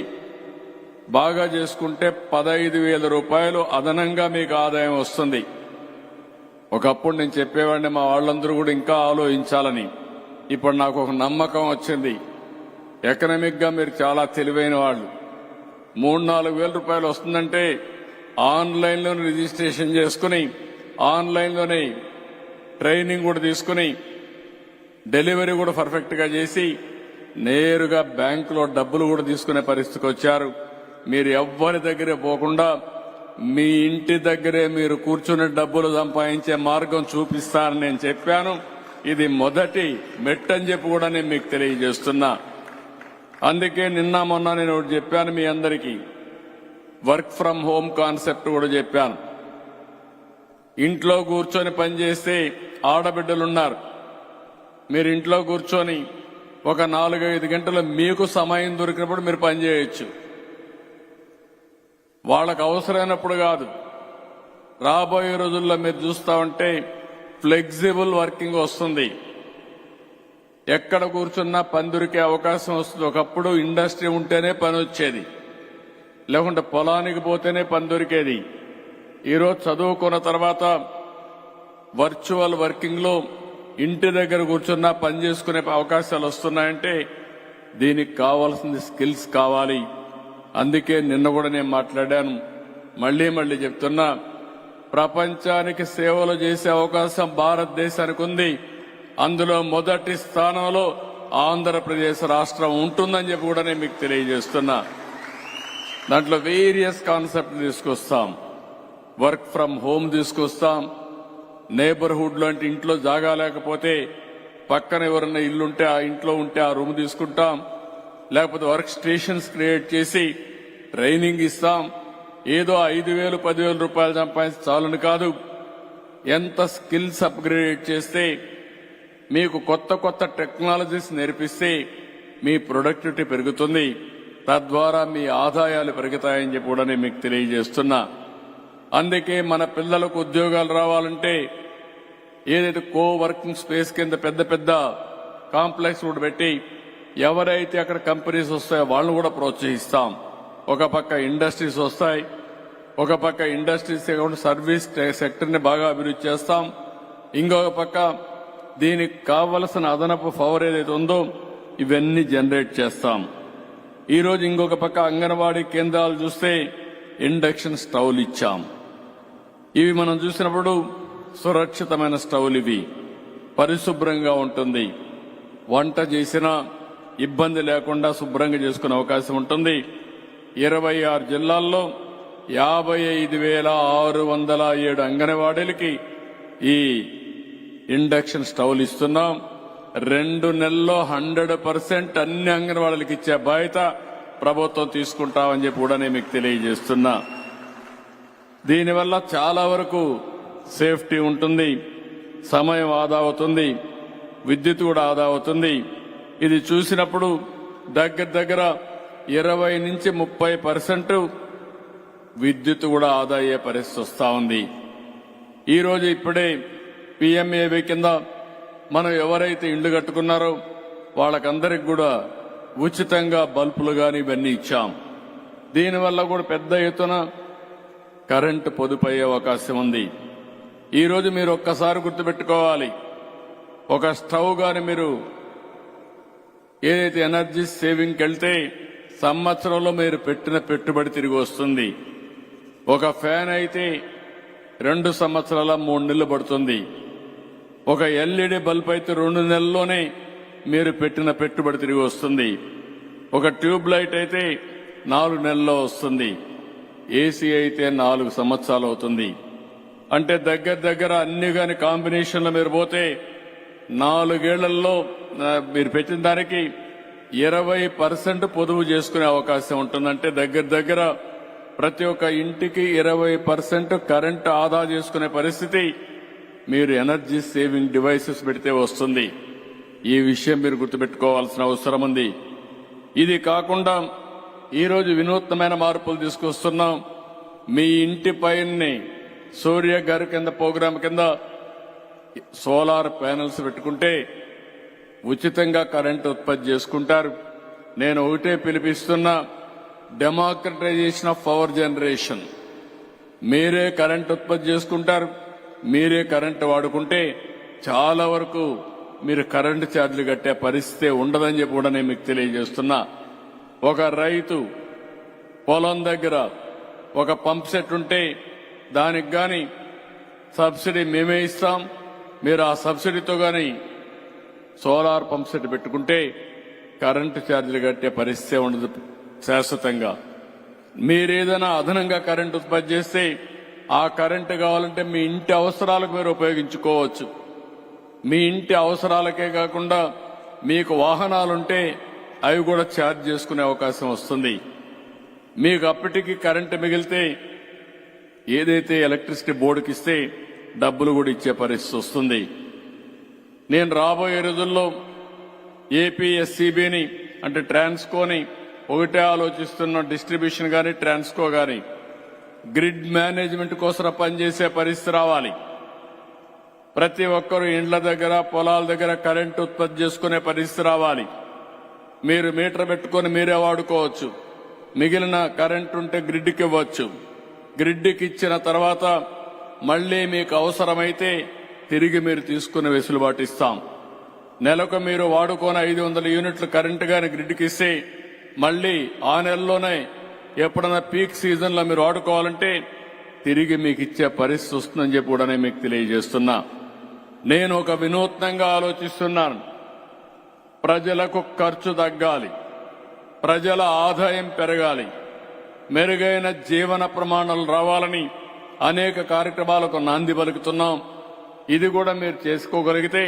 బాగా చేసుకుంటే 15,000 రూపాయలు అదనంగా మీకు ఆదాయం వస్తుంది. ఒకప్పుడు నేను చెప్పేవాడిని మా వాళ్ళందరూ కూడా ఇంకా ఆలోచించాలని. ఇప్పుడు నాకు ఒక నమ్మకం వచ్చింది. ఎకనామిక్ గా మీరు చాలా తెలివైన వాళ్ళు. 3-4 వేల రూపాయలు వస్తుందంటే ఆన్లైన్లోనే రిజిస్ట్రేషన్ చేసుకుని ఆన్లైన్లోనే ట్రైనింగ్ కూడా తీసుకుని డెలివరీ కూడా పర్ఫెక్ట్ గా చేసి నేరుగా బ్యాంకులో డబ్బులు కూడా తీసుకునే పరిస్థితికి వచ్చారు. మీరు ఎవ్వరి దగ్గరే పోకుండా మీ ఇంటి దగ్గరే మీరు కూర్చుని డబ్బులు సంపాదించే మార్గం చూపిస్తానని నేను చెప్పాను. ఇది మొదటి మెట్టని చెప్పి కూడా నేను మీకు తెలియజేస్తున్నా. అందుకే నిన్న మొన్న నేను ఒకటి చెప్పాను మీ అందరికీ, వర్క్ ఫ్రం హోమ్ కాన్సెప్ట్ కూడా చెప్పాను. ఇంట్లో కూర్చొని పనిచేస్తే ఆడబిడ్డలున్నారు. మీరు ఇంట్లో కూర్చొని ఒక 4-5 గంటలు మీకు సమయం దొరికినప్పుడు మీరు పనిచేయచ్చు. వాళ్ళకు అవసరమైనప్పుడు కాదు. రాబోయే రోజుల్లో మీరు చూస్తా ఉంటే ఫ్లెక్సిబుల్ వర్కింగ్ వస్తుంది. ఎక్కడ కూర్చున్నా పని దొరికే అవకాశం వస్తుంది. ఒకప్పుడు ఇండస్ట్రీ ఉంటేనే పని వచ్చేది, లేకుంటే పొలానికి పోతేనే పని దొరికేది. ఈరోజు చదువుకున్న తర్వాత వర్చువల్ వర్కింగ్ లో ఇంటి దగ్గర కూర్చున్నా పని చేసుకునే అవకాశాలు వస్తున్నాయంటే దీనికి కావాల్సింది స్కిల్స్ కావాలి. అందుకే నిన్న కూడా నేను మాట్లాడాను, మళ్లీ చెప్తున్నా, ప్రపంచానికి సేవలు చేసే అవకాశం భారతదేశానికి ఉంది. అందులో మొదటి స్థానంలో ఆంధ్రప్రదేశ్ రాష్ట్రం ఉంటుందని చెప్పి కూడా నేను మీకు తెలియజేస్తున్నా. దాంట్లో వేరియస్ కాన్సెప్ట్ తీసుకొస్తాం. వర్క్ ఫ్రం హోమ్ తీసుకొస్తాం. నేబర్హుడ్ లో అంటే ఇంట్లో జాగా లేకపోతే పక్కన ఎవరన్నా ఇల్లుంటే ఆ ఇంట్లో ఉంటే ఆ రూమ్ తీసుకుంటాం. లేకపోతే వర్క్ స్టేషన్స్ క్రియేట్ చేసి ట్రైనింగ్ ఇస్తాం. ఏదో 5,000, 10,000 రూపాయలు సంపాదించి చాలని కాదు. ఎంత స్కిల్స్ అప్గ్రేడ్ చేస్తే, మీకు కొత్త టెక్నాలజీస్ నేర్పిస్తే మీ ప్రొడక్టివిటీ పెరుగుతుంది. తద్వారా మీ ఆదాయాలు పెరుగుతాయని చెప్పి కూడా నేను మీకు తెలియజేస్తున్నా. అందుకే మన పిల్లలకు ఉద్యోగాలు రావాలంటే ఏదైతే కో వర్కింగ్ స్పేస్ కింద పెద్ద కాంప్లెక్స్ కూడా పెట్టి ఎవరైతే అక్కడ కంపెనీస్ వస్తాయో వాళ్ళని కూడా ప్రోత్సహిస్తాం. ఒక పక్క ఇండస్ట్రీస్ వస్తాయి, ఒక పక్క ఇండస్ట్రీస్ సర్వీస్ సెక్టర్ ని బాగా అభివృద్ధి చేస్తాం. ఇంకొక పక్క దీనికి కావలసిన అదనపు పవర్ ఏదైతే ఉందో ఇవన్నీ జనరేట్ చేస్తాం. ఈ రోజు ఇంకొక పక్క అంగన్వాడీ కేంద్రాలు చూస్తే ఇండక్షన్ స్టవ్లు ఇచ్చాం. ఇవి మనం చూసినప్పుడు సురక్షితమైన స్టవ్లు, ఇవి పరిశుభ్రంగా ఉంటుంది. వంట చేసినా ఇబ్బంది లేకుండా శుభ్రంగా చేసుకునే అవకాశం ఉంటుంది. 26 జిల్లాల్లో 55,607 అంగన్వాడీలకి ఈ ఇండక్షన్ స్టవ్లు ఇస్తున్నాం. 2 నెలల్లో 100% అన్ని అంగన్వాడీలకు ఇచ్చే బాధ్యత ప్రభుత్వం తీసుకుంటామని చెప్పి కూడా నేను మీకు తెలియజేస్తున్నా. దీనివల్ల చాలా వరకు సేఫ్టీ ఉంటుంది, సమయం ఆదా అవుతుంది, విద్యుత్ కూడా ఆదా అవుతుంది. ఇది చూసినప్పుడు దగ్గర 20 నుంచి 30% విద్యుత్ కూడా ఆదా అయ్యే పరిస్థితి వస్తా ఉంది. ఈ రోజు ఇప్పుడే పిఎంఏవై కింద మనం ఎవరైతే ఇళ్లు కట్టుకున్నారో వాళ్ళకందరికి కూడా ఉచితంగా బల్బులు గాని ఇవన్నీ ఇచ్చాం. దీనివల్ల కూడా పెద్ద ఎత్తున కరెంటు పొదుపు అయ్యే అవకాశం ఉంది. ఈ రోజు మీరు ఒక్కసారి గుర్తుపెట్టుకోవాలి, ఒక స్టవ్ గాని మీరు ఏదైతే ఎనర్జీ సేవింగ్కి వెళ్తే సంవత్సరంలో మీరు పెట్టిన పెట్టుబడి తిరిగి వస్తుంది. ఒక ఫ్యాన్ అయితే 2 సంవత్సరాల 3 నెలలు పడుతుంది. ఒక ఎల్ఈడి బల్బ్ అయితే 2 నెలల్లోనే మీరు పెట్టిన పెట్టుబడి తిరిగి వస్తుంది. ఒక ట్యూబ్ లైట్ అయితే 4 నెలల్లో వస్తుంది. ఏసీ అయితే 4 సంవత్సరాలు అవుతుంది. అంటే దగ్గర అన్ని గాని కాంబినేషన్లో మీరు పోతే 4 ఏళ్లలో మీరు పెట్టిన దానికి 20% పొదుపు చేసుకునే అవకాశం ఉంటుందంటే దగ్గర ప్రతి ఒక్క ఇంటికి 20% కరెంటు ఆదా చేసుకునే పరిస్థితి మీరు ఎనర్జీ సేవింగ్ డివైసెస్ పెడితే వస్తుంది. ఈ విషయం మీరు గుర్తుపెట్టుకోవాల్సిన అవసరం ఉంది. ఇది కాకుండా ఈరోజు వినూత్నమైన మార్పులు తీసుకొస్తున్నాం. మీ ఇంటి పైన సూర్య గారి కింద ప్రోగ్రాం కింద సోలార్ ప్యానెల్స్ పెట్టుకుంటే ఉచితంగా కరెంటు ఉత్పత్తి చేసుకుంటారు. నేను ఒకటే పిలిపిస్తున్నా, డెమోక్రటైజేషన్ ఆఫ్ పవర్ జనరేషన్. మీరే కరెంటు ఉత్పత్తి చేసుకుంటారు, మీరే కరెంటు వాడుకుంటే చాలా వరకు మీరు కరెంటు ఛార్జీలు కట్టే పరిస్థితి ఉండదని చెప్పి కూడా నేను మీకు తెలియజేస్తున్నా. ఒక రైతు పొలం దగ్గర ఒక పంప్ సెట్ ఉంటే దానికి గాని సబ్సిడీ మేమే ఇస్తాం. మీరు ఆ సబ్సిడీతో గాని సోలార్ పంప్ సెట్ పెట్టుకుంటే కరెంటు ఛార్జీలు కట్టే పరిస్థితి ఉండదు శాశ్వతంగా. మీరేదైనా అదనంగా కరెంటు ఉత్పత్తి చేస్తే ఆ కరెంటు కావాలంటే మీ ఇంటి అవసరాలకు మీరు ఉపయోగించుకోవచ్చు. మీ ఇంటి అవసరాలకే కాకుండా మీకు వాహనాలుంటే అవి కూడా ఛార్జ్ చేసుకునే అవకాశం వస్తుంది. మీకు అప్పటికి కరెంటు మిగిలితే ఏదైతే ఎలక్ట్రిసిటీ బోర్డుకి ఇస్తే డబ్బులు కూడా ఇచ్చే పరిస్థితి వస్తుంది. నేను రాబోయే రోజుల్లో ఏపీఎస్సీబీని అంటే ట్రాన్స్కోని ఒకటే ఆలోచిస్తున్న, డిస్ట్రిబ్యూషన్ గాని ట్రాన్స్కో గాని గ్రిడ్ మేనేజ్మెంట్ కోసం పనిచేసే పరిస్థితి రావాలి. ప్రతి ఒక్కరూ ఇండ్ల దగ్గర పొలాల దగ్గర కరెంటు ఉత్పత్తి చేసుకునే పరిస్థితి రావాలి. మీరు మీటర్ పెట్టుకొని మీరే వాడుకోవచ్చు. మిగిలిన కరెంటు ఉంటే గ్రిడ్కి ఇవ్వచ్చు. గ్రిడ్కి ఇచ్చిన తర్వాత మళ్లీ మీకు అవసరమైతే తిరిగి మీరు తీసుకునే వెసులుబాటు ఇస్తాం. నెలకు మీరు వాడుకొని 500 యూనిట్లు కరెంటు గాని గ్రిడ్కి ఇస్తే మళ్లీ ఆ నెలలోనే ఎప్పుడైనా పీక్ సీజన్ లో మీరు వాడుకోవాలంటే తిరిగి మీకు ఇచ్చే పరిస్థితి వస్తుందని చెప్పి కూడా నేను మీకు తెలియజేస్తున్నా. నేను ఒక వినూత్నంగా ఆలోచిస్తున్నాను. ప్రజలకు ఖర్చు తగ్గాలి, ప్రజల ఆదాయం పెరగాలి, మెరుగైన జీవన ప్రమాణాలు రావాలని అనేక కార్యక్రమాలకు నాంది పలుకుతున్నాం. ఇది కూడా మీరు చేసుకోగలిగితే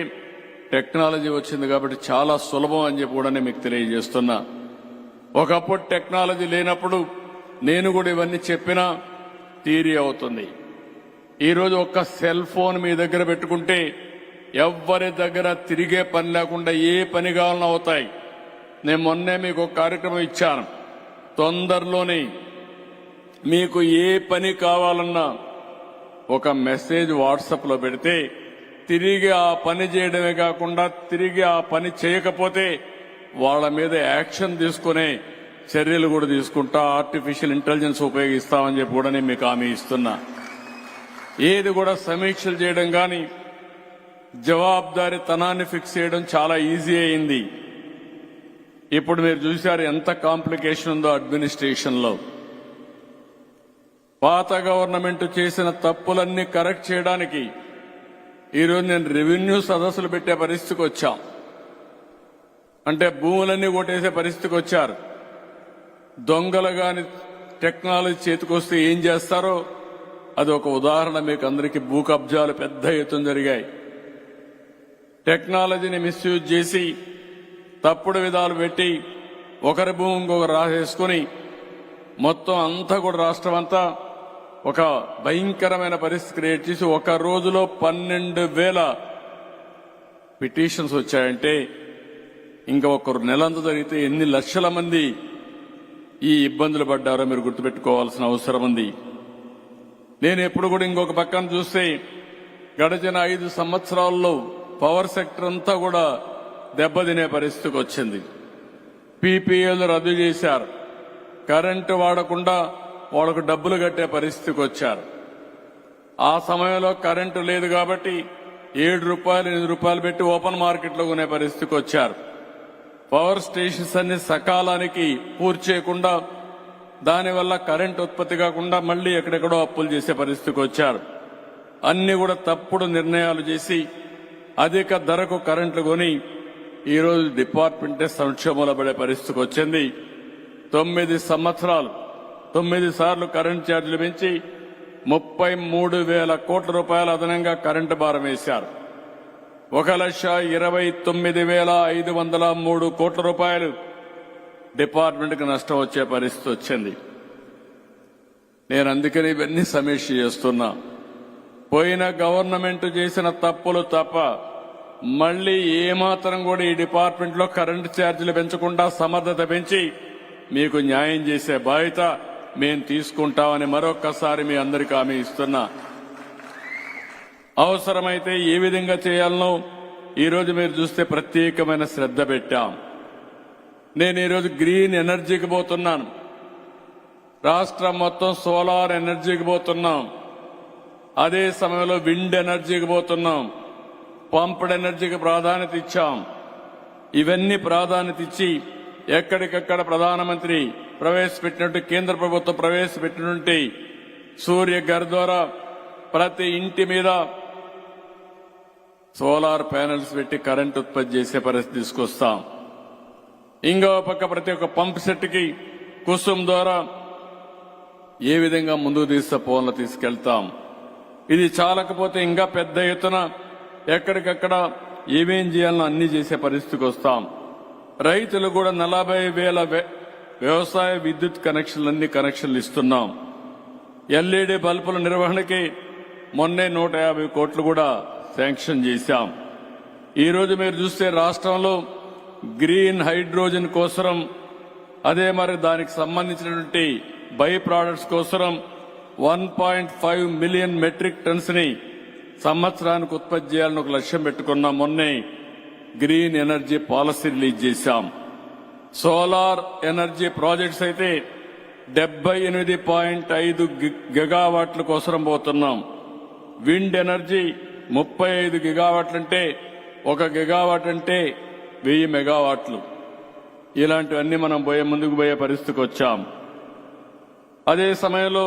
టెక్నాలజీ వచ్చింది కాబట్టి చాలా సులభం అని చెప్పి కూడా నేను మీకు తెలియజేస్తున్నా. ఒకప్పుడు టెక్నాలజీ లేనప్పుడు నేను కూడా ఇవన్నీ చెప్పినా థియరీ అవుతుంది. ఈరోజు ఒక్క సెల్ ఫోన్ మీ దగ్గర పెట్టుకుంటే ఎవ్వరి దగ్గర తిరిగే పని లేకుండా ఏ పని కావాలన్నా అవుతాయి. నేను మొన్నే మీకు ఒక కార్యక్రమం ఇచ్చాను. తొందరలోనే మీకు ఏ పని కావాలన్నా ఒక మెసేజ్ వాట్సాప్ లో పెడితే తిరిగి ఆ పని చేయడమే కాకుండా తిరిగి ఆ పని చేయకపోతే వాళ్ళ మీద యాక్షన్ తీసుకునే చర్యలు కూడా తీసుకుంటా ఆర్టిఫిషియల్ ఇంటెలిజెన్స్ ఉపయోగిస్తామని చెప్పి కూడా నేను మీకు హామీ ఇస్తున్నా. ఏది కూడా సమీక్షలు చేయడం గాని జవాబుదారీతనాన్ని ఫిక్స్ చేయడం చాలా ఈజీ అయింది. ఇప్పుడు మీరు చూశారు ఎంత కాంప్లికేషన్ ఉందో అడ్మినిస్ట్రేషన్ లో. పాత గవర్నమెంట్ చేసిన తప్పులన్నీ కరెక్ట్ చేయడానికి ఈరోజు నేను రెవెన్యూ సదస్సులు పెట్టే పరిస్థితికి వచ్చాం. అంటే భూములన్నీ కొట్టేసే పరిస్థితికి వచ్చారు. దొంగలు గాని టెక్నాలజీ చేతికొస్తే ఏం చేస్తారో అది ఒక ఉదాహరణ. మీకు అందరికీ భూ కబ్జాలు పెద్ద ఎత్తున జరిగాయి. టెక్నాలజీని మిస్యూజ్ చేసి తప్పుడు విధాలు పెట్టి ఒకరి భూమి ఇంకొకరు రాసేసుకుని మొత్తం అంతా కూడా రాష్ట్రం అంతా ఒక భయంకరమైన పరిస్థితి క్రియేట్ చేసి ఒక రోజులో 12,000 పిటిషన్స్ వచ్చాయంటే ఇంకా ఒక నెలంతా జరిగితే ఎన్ని లక్షల మంది ఈ ఇబ్బందులు పడ్డారో మీరు గుర్తుపెట్టుకోవాల్సిన అవసరం ఉంది. నేను ఎప్పుడు కూడా ఇంకొక పక్కన చూస్తే గడిచిన 5 సంవత్సరాల్లో పవర్ సెక్టర్ అంతా కూడా దెబ్బతినే పరిస్థితికి వచ్చింది. పీపీఏలు రద్దు చేశారు. కరెంటు వాడకుండా వాళ్ళకు డబ్బులు కట్టే పరిస్థితికి వచ్చారు. ఆ సమయంలో కరెంటు లేదు కాబట్టి 7 రూపాయలు 8 రూపాయలు పెట్టి ఓపెన్ మార్కెట్లో కొనే పరిస్థితికి వచ్చారు. పవర్ స్టేషన్స్ అన్ని సకాలానికి పూర్తి చేయకుండా దానివల్ల కరెంటు ఉత్పత్తి కాకుండా మళ్లీ ఎక్కడెక్కడో అప్పులు చేసే పరిస్థితికి వచ్చారు. అన్ని కూడా తప్పుడు నిర్ణయాలు చేసి అధిక ధరకు కరెంట్లు కొని ఈరోజు డిపార్ట్మెంటే సంక్షోభంలో పడే పరిస్థితికి వచ్చింది. 9 సంవత్సరాలు 9 సార్లు కరెంటు ఛార్జీలు పెంచి 33,000 కోట్ల రూపాయలు అదనంగా కరెంటు భారం వేశారు. 1,29,503 కోట్ల రూపాయలు డిపార్ట్మెంట్కి నష్టం వచ్చే పరిస్థితి వచ్చింది. నేను అందుకని ఇవన్నీ సమీక్ష చేస్తున్నా. పోయిన గవర్నమెంట్ చేసిన తప్పులు తప్ప మళ్లీ ఏమాత్రం కూడా ఈ డిపార్ట్మెంట్ లో కరెంటు ఛార్జీలు పెంచకుండా సమర్థత పెంచి మీకు న్యాయం చేసే బాధ్యత మేము తీసుకుంటామని మరొక్కసారి మీ అందరికీ హామీ ఇస్తున్నా. అవసరమైతే ఏ విధంగా చేయాలనో ఈరోజు మీరు చూస్తే ప్రత్యేకమైన శ్రద్ధ పెట్టాం. నేను ఈరోజు గ్రీన్ ఎనర్జీకి పోతున్నాను. రాష్ట్రం మొత్తం సోలార్ ఎనర్జీకి పోతున్నాం. అదే సమయంలో విండ్ ఎనర్జీకి పోతున్నాం. పంప్డ్ ఎనర్జీకి ప్రాధాన్యత ఇచ్చాం. ఇవన్నీ ప్రాధాన్యత ఇచ్చి ఎక్కడికక్కడ ప్రధానమంత్రి ప్రవేశపెట్టినట్టు, కేంద్ర ప్రభుత్వం ప్రవేశపెట్టినట్టు సూర్య ఘర్ ద్వారా ప్రతి ఇంటి మీద సోలార్ ప్యానెల్స్ పెట్టి కరెంట్ ఉత్పత్తి చేసే పరిస్థితి తీసుకొస్తాం. ఇంకో పక్క ప్రతి ఒక్క పంప్ సెట్ కి కుసుమ్ ద్వారా ఏ విధంగా ముందుకు పోవాలో తీసుకెళ్తాం. ఇది చాలకపోతే ఇంకా పెద్ద ఎత్తున ఎక్కడికక్కడ ఏమేం చేయాలనో అన్ని చేసే పరిస్థితికి వస్తాం. రైతులు కూడా 40,000 వ్యవసాయ విద్యుత్ కనెక్షన్లు ఇస్తున్నాం. ఎల్ఈడి బల్బుల నిర్వహణకి మొన్నే 150 కోట్లు కూడా శాంక్షన్ చేశాం. ఈరోజు మీరు చూస్తే రాష్ట్రంలో గ్రీన్ హైడ్రోజన్ కోసం, అదే మరి దానికి సంబంధించినటువంటి బై ప్రొడక్ట్స్ కోసం 1.5 మిలియన్ మెట్రిక్ టన్స్ ని సంవత్సరానికి ఉత్పత్తి చేయాలని ఒక లక్ష్యం పెట్టుకున్నాం. మొన్నే గ్రీన్ ఎనర్జీ పాలసీ రిలీజ్ చేశాం. సోలార్ ఎనర్జీ ప్రాజెక్ట్స్ అయితే 78.5 గిగావాట్ల కోసం పోతున్నాం. విండ్ ఎనర్జీ 35 గిగావాట్లంటే 1 గిగావాట్ అంటే 1000 మెగావాట్లు. ఇలాంటివన్నీ మనం ముందుకు పోయే పరిస్థితికి వచ్చాం. అదే సమయంలో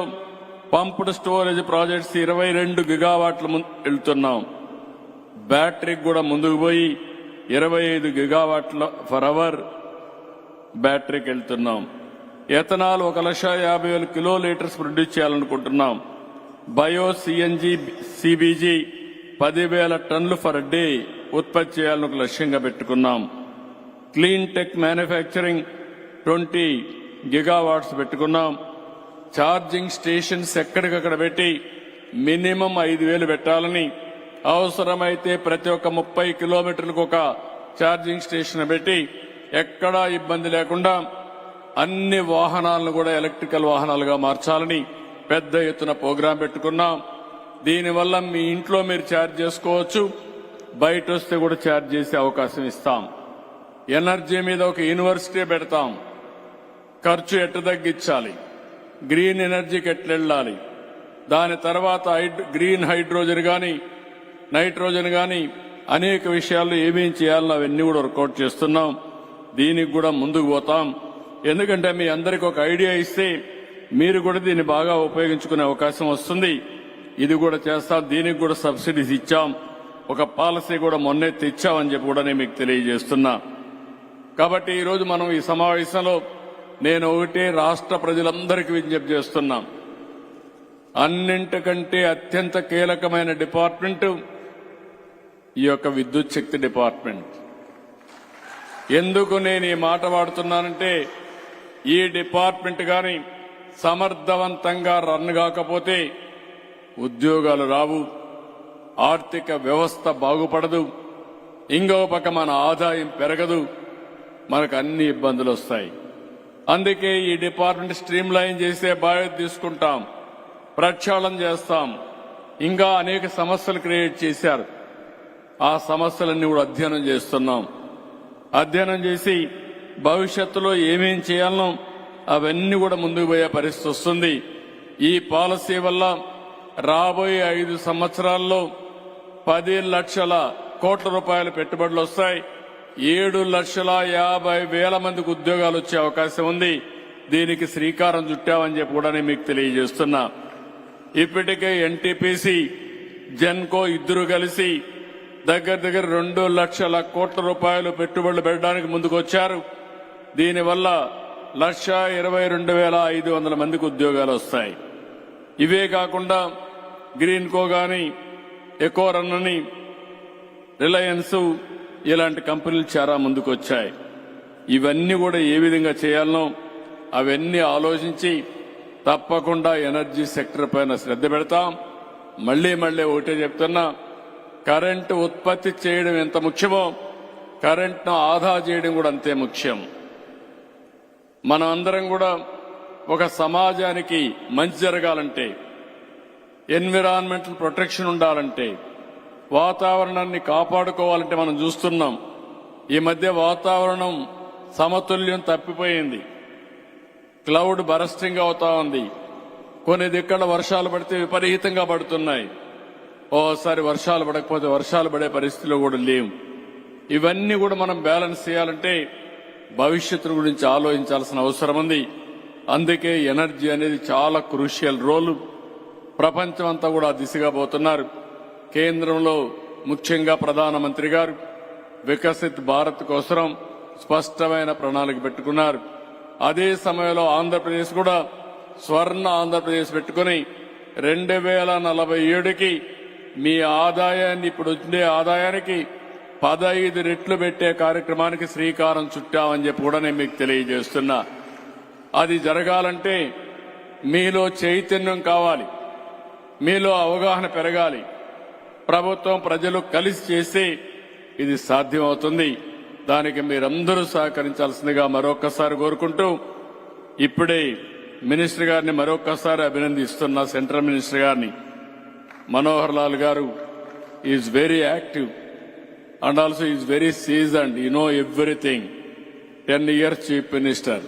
పంప్డ్ స్టోరేజ్ ప్రాజెక్ట్స్ 22 గిగావాట్ల వెళ్తున్నాం. బ్యాటరీకి కూడా ముందుకు పోయి 25 గిగావాట్ల ఫర్ అవర్ బ్యాటరీకి వెళ్తున్నాం. ఎథనాల్ 1,50,000 కిలోలీటర్స్ ప్రొడ్యూస్ చేయాలనుకుంటున్నాం. బయో సిఎన్జి సిబిజి 10,000 టన్నులు ఫర్ డే ఉత్పత్తి చేయాలని ఒక లక్ష్యంగా పెట్టుకున్నాం. క్లీన్ టెక్ మ్యానుఫ్యాక్చరింగ్ 20 గిగావాట్స్ పెట్టుకున్నాం. ఛార్జింగ్ స్టేషన్స్ ఎక్కడికక్కడ పెట్టి మినిమం 5,000 పెట్టాలని, అవసరమైతే ప్రతి ఒక్క 30 కిలోమీటర్లకు ఒక ఛార్జింగ్ స్టేషన్ పెట్టి ఎక్కడా ఇబ్బంది లేకుండా అన్ని వాహనాలను కూడా ఎలక్ట్రికల్ వాహనాలుగా మార్చాలని పెద్ద ఎత్తున ప్రోగ్రాం పెట్టుకున్నాం. దీనివల్ల మీ ఇంట్లో మీరు ఛార్జ్ చేసుకోవచ్చు, బయట వస్తే కూడా ఛార్జ్ చేసే అవకాశం ఇస్తాం. ఎనర్జీ మీద ఒక యూనివర్సిటీ పెడతాం. ఖర్చు ఎట్ట తగ్గించాలి, గ్రీన్ ఎనర్జీకి ఎట్లెళ్ళాలి, దాని తర్వాత గ్రీన్ హైడ్రోజన్ గాని నైట్రోజన్ గాని అనేక విషయాల్లో ఏమేం చేయాలో అవన్నీ కూడా వర్కౌట్ చేస్తున్నాం. దీనికి కూడా ముందుకు పోతాం. ఎందుకంటే మీ అందరికీ ఒక ఐడియా ఇస్తే మీరు కూడా దీన్ని బాగా ఉపయోగించుకునే అవకాశం వస్తుంది. ఇది కూడా చేస్తాం. దీనికి కూడా సబ్సిడీస్ ఇచ్చాం. ఒక పాలసీ కూడా మొన్నే తెచ్చామని చెప్పి కూడా నేను మీకు తెలియజేస్తున్నా. కాబట్టి ఈరోజు మనం ఈ సమావేశంలో నేను ఒకటే రాష్ట్ర ప్రజలందరికీ విజ్ఞప్తి చేస్తున్నాం. అన్నింటికంటే అత్యంత కీలకమైన డిపార్ట్మెంట్ ఈ యొక్క విద్యుత్ శక్తి డిపార్ట్మెంట్. ఎందుకు నేను ఈ మాట వాడుతున్నానంటే, ఈ డిపార్ట్మెంట్ గాని సమర్థవంతంగా రన్ కాకపోతే ఉద్యోగాలు రావు, ఆర్థిక వ్యవస్థ బాగుపడదు, ఇంకో పక్క మన ఆదాయం పెరగదు, మనకు అన్ని ఇబ్బందులు వస్తాయి. అందుకే ఈ డిపార్ట్మెంట్ స్ట్రీమ్ లైన్ చేసే బాధ్యత తీసుకుంటాం, ప్రక్షాళన చేస్తాం. ఇంకా అనేక సమస్యలు క్రియేట్ చేశారు. ఆ సమస్యలన్నీ కూడా అధ్యయనం చేస్తున్నాం. అధ్యయనం చేసి భవిష్యత్తులో ఏమేం చేయాలనో అవన్నీ కూడా ముందుకు పోయే పరిస్థితి వస్తుంది. ఈ పాలసీ వల్ల రాబోయే 5 సంవత్సరాల్లో 10 లక్షల కోట్ల రూపాయల పెట్టుబడులు వస్తాయి. 7,50,000 మందికి ఉద్యోగాలు వచ్చే అవకాశం ఉంది. దీనికి శ్రీకారం చుట్టామని చెప్పి కూడా నేను మీకు తెలియజేస్తున్నా. ఇప్పటికే ఎన్టీపీసీ జెన్కో ఇద్దరు కలిసి దగ్గర 2 లక్షల కోట్ల రూపాయలు పెట్టుబడులు పెట్టడానికి ముందుకు వచ్చారు. దీనివల్ల 1,22,500 మందికి ఉద్యోగాలు వస్తాయి. ఇవే కాకుండా గ్రీన్కో గాని, ఎకోరన్ అని, రిలయన్స్ ఇలాంటి కంపెనీలు చాలా ముందుకు వచ్చాయి. ఇవన్నీ కూడా ఏ విధంగా చేయాలనో అవన్నీ ఆలోచించి తప్పకుండా ఎనర్జీ సెక్టర్ పైన శ్రద్ధ పెడతాం. మళ్లీ ఒకటే చెప్తున్నా, కరెంటు ఉత్పత్తి చేయడం ఎంత ముఖ్యమో కరెంట్ను ఆదా చేయడం కూడా అంతే ముఖ్యం. మనం అందరం కూడా ఒక సమాజానికి మంచి జరగాలంటే, ఎన్విరాన్మెంటల్ ప్రొటెక్షన్ ఉండాలంటే, వాతావరణాన్ని కాపాడుకోవాలంటే మనం చూస్తున్నాం. ఈ మధ్య వాతావరణం సమతుల్యం తప్పిపోయింది. క్లౌడ్ బరస్టింగ్ అవుతా ఉంది. కొన్ని దిక్కల వర్షాలు పడితే విపరీతంగా పడుతున్నాయి. ఓసారి వర్షాలు పడకపోతే వర్షాలు పడే పరిస్థితిలో కూడా లేవు. ఇవన్నీ కూడా మనం బ్యాలెన్స్ చేయాలంటే భవిష్యత్తు గురించి ఆలోచించాల్సిన అవసరం ఉంది. అందుకే ఎనర్జీ అనేది చాలా క్రూషియల్ రోల్. ప్రపంచం అంతా కూడా ఆ దిశగా పోతున్నారు. కేంద్రంలో ముఖ్యంగా ప్రధానమంత్రి గారు వికసిత్ భారత్ కోసం స్పష్టమైన ప్రణాళిక పెట్టుకున్నారు. అదే సమయంలో ఆంధ్రప్రదేశ్ కూడా స్వర్ణ ఆంధ్రప్రదేశ్ పెట్టుకుని 2047కి మీ ఆదాయాన్ని ఇప్పుడు వచ్చే ఆదాయానికి 15 రెట్లు పెట్టే కార్యక్రమానికి శ్రీకారం చుట్టామని చెప్పి కూడా నేను మీకు తెలియజేస్తున్నా. అది జరగాలంటే మీలో చైతన్యం కావాలి, మీలో అవగాహన పెరగాలి. ప్రభుత్వం ప్రజలు కలిసి చేస్తే ఇది సాధ్యమవుతుంది. దానికి మీరందరూ సహకరించాల్సిందిగా మరొకసారి కోరుకుంటూ ఇప్పుడే మినిస్టర్ గారిని మరొకసారి అభినందిస్తున్నా. సెంట్రల్ మినిస్టర్ గారిని మనోహర్ లాల్ గారు is very active and also is very seasoned. You know everything. 10 years chief minister.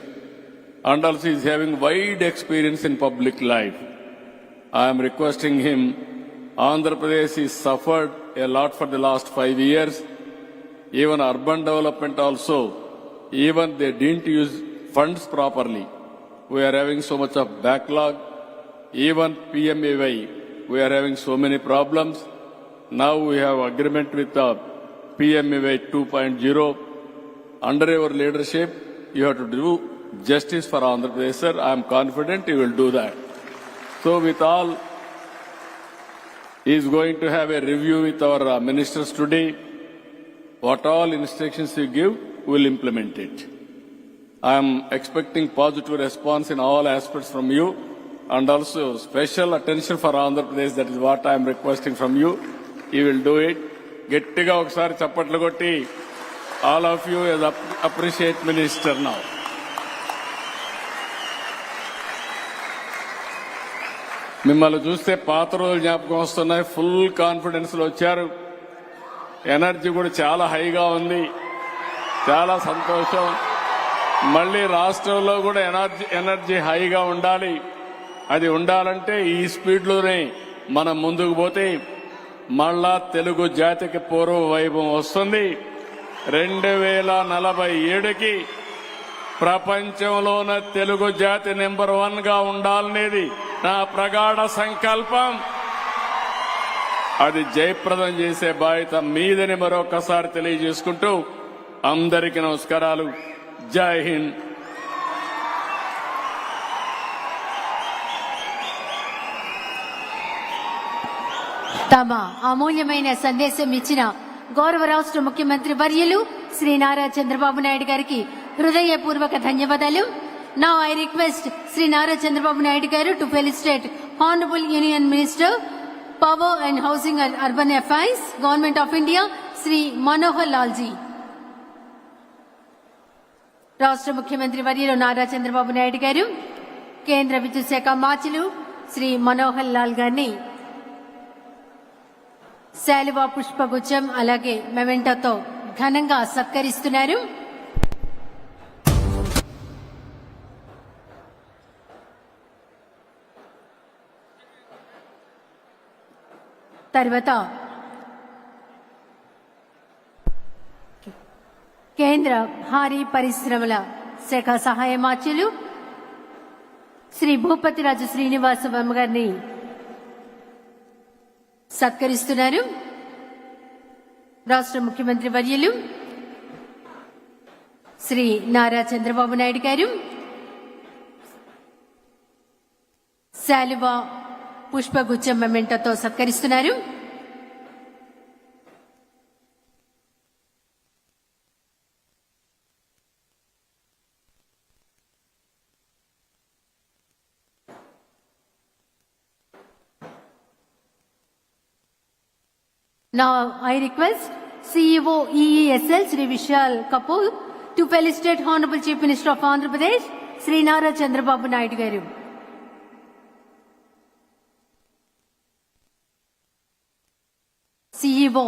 And also is having wide experience in public life. I am requesting him. Andhra Pradesh has suffered a lot for the last 5 years. Even urban development also. Even they didn't use funds properly. We are having so much of backlog. Even PMAY, we are having so many problems. Now we have agreement with the PMAY 2.0. Under your leadership, you have to do justice for Andhra Pradesh, sir. I am confident you will do that. So with all, he is going to have a review with our ministers today. What all instructions you give, we will implement it. I am expecting positive response in all aspects from you, and also special attention for Andhra Pradesh. That is what I am requesting from you. You will do it. గట్టిగా ఒకసారి చప్పట్లు కొట్టి all of you appreciate minister now. మిమ్మల్ని చూస్తే పాత రోజులు జ్ఞాపకం వస్తున్నాయి. ఫుల్ కాన్ఫిడెన్స్ లో వచ్చారు. ఎనర్జీ కూడా చాలా హైగా ఉంది. చాలా సంతోషం. మళ్ళీ రాష్ట్రంలో కూడా ఎనర్జీ హైగా ఉండాలి. అది ఉండాలంటే ఈ స్పీడ్లోనే మనం ముందుకు పోతే మళ్ళా తెలుగు జాతికి పూర్వ వైభవం వస్తుంది. 2047కి ప్రపంచంలోన తెలుగు జాతి నెంబర్ 1 గా ఉండాలనేది నా ప్రగాఢ సంకల్పం. అది జయప్రదం చేసే బాధ్యత మీదని మరొకసారి తెలియజేసుకుంటూ అందరికీ నమస్కారాలు. జై హింద్. తమ అమూల్యమైన సందేశం ఇచ్చిన గౌరవ రాష్ట్ర ముఖ్యమంత్రి వర్యులు శ్రీ నారా చంద్రబాబు నాయుడు గారికి హృదయపూర్వక ధన్యవాదాలు. Now I request Shri Nara Chandrababu Naidu garu to felicitate honourable union minister power and housing and urban affairs government of India Shri Manohar Lal ji. రాష్ట్ర ముఖ్యమంత్రి వర్యులు నారా చంద్రబాబు నాయుడు గారు కేంద్ర విద్యుత్ శాఖ మాచులు శ్రీ మనోహర్ లాల్ గారిని శాలువా పుష్పగుచ్చం అలాగే మెమెంటోతో ఘనంగా సత్కరిస్తున్నారు. తర్వాత కేంద్ర భారీ పరిశ్రమల శాఖ సహాయ మాచులు శ్రీ భూపతిరాజు శ్రీనివాస వర్మ గారిని సత్కరిస్తున్నారు. రాష్ట్ర ముఖ్యమంత్రి వర్యులు శ్రీ నారా చంద్రబాబు నాయుడు గారు శాలువా పుష్పగుచ్చం మెమెంటోతో సత్కరిస్తున్నారు. Now I request CEO EESL Sri Vishal Kapoor to felicitate Honorable Chief Minister of Andhra Pradesh Sri Nara Chandrababu Naidu garu. CEO CEO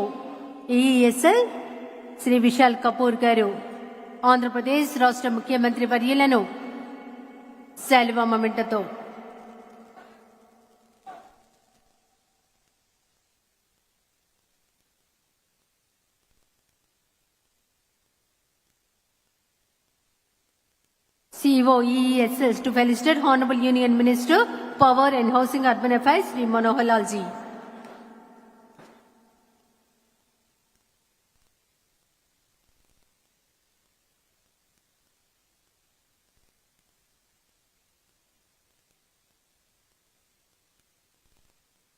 EESL Shri Vishal Kapoor గారు ఆంధ్రప్రదేశ్ రాష్ట్ర ముఖ్యమంత్రి వర్యులను శాలువా మొమెంటతో CEO EESL to felicitate Honorable Union Minister, Power and Housing Urban Affairs, Sri Manohar Lal ji.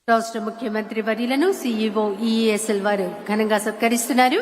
రాష్ట్ర ముఖ్యమంత్రి వర్యులను CEO EESL వారు ఘనంగా సత్కరిస్తున్నారు.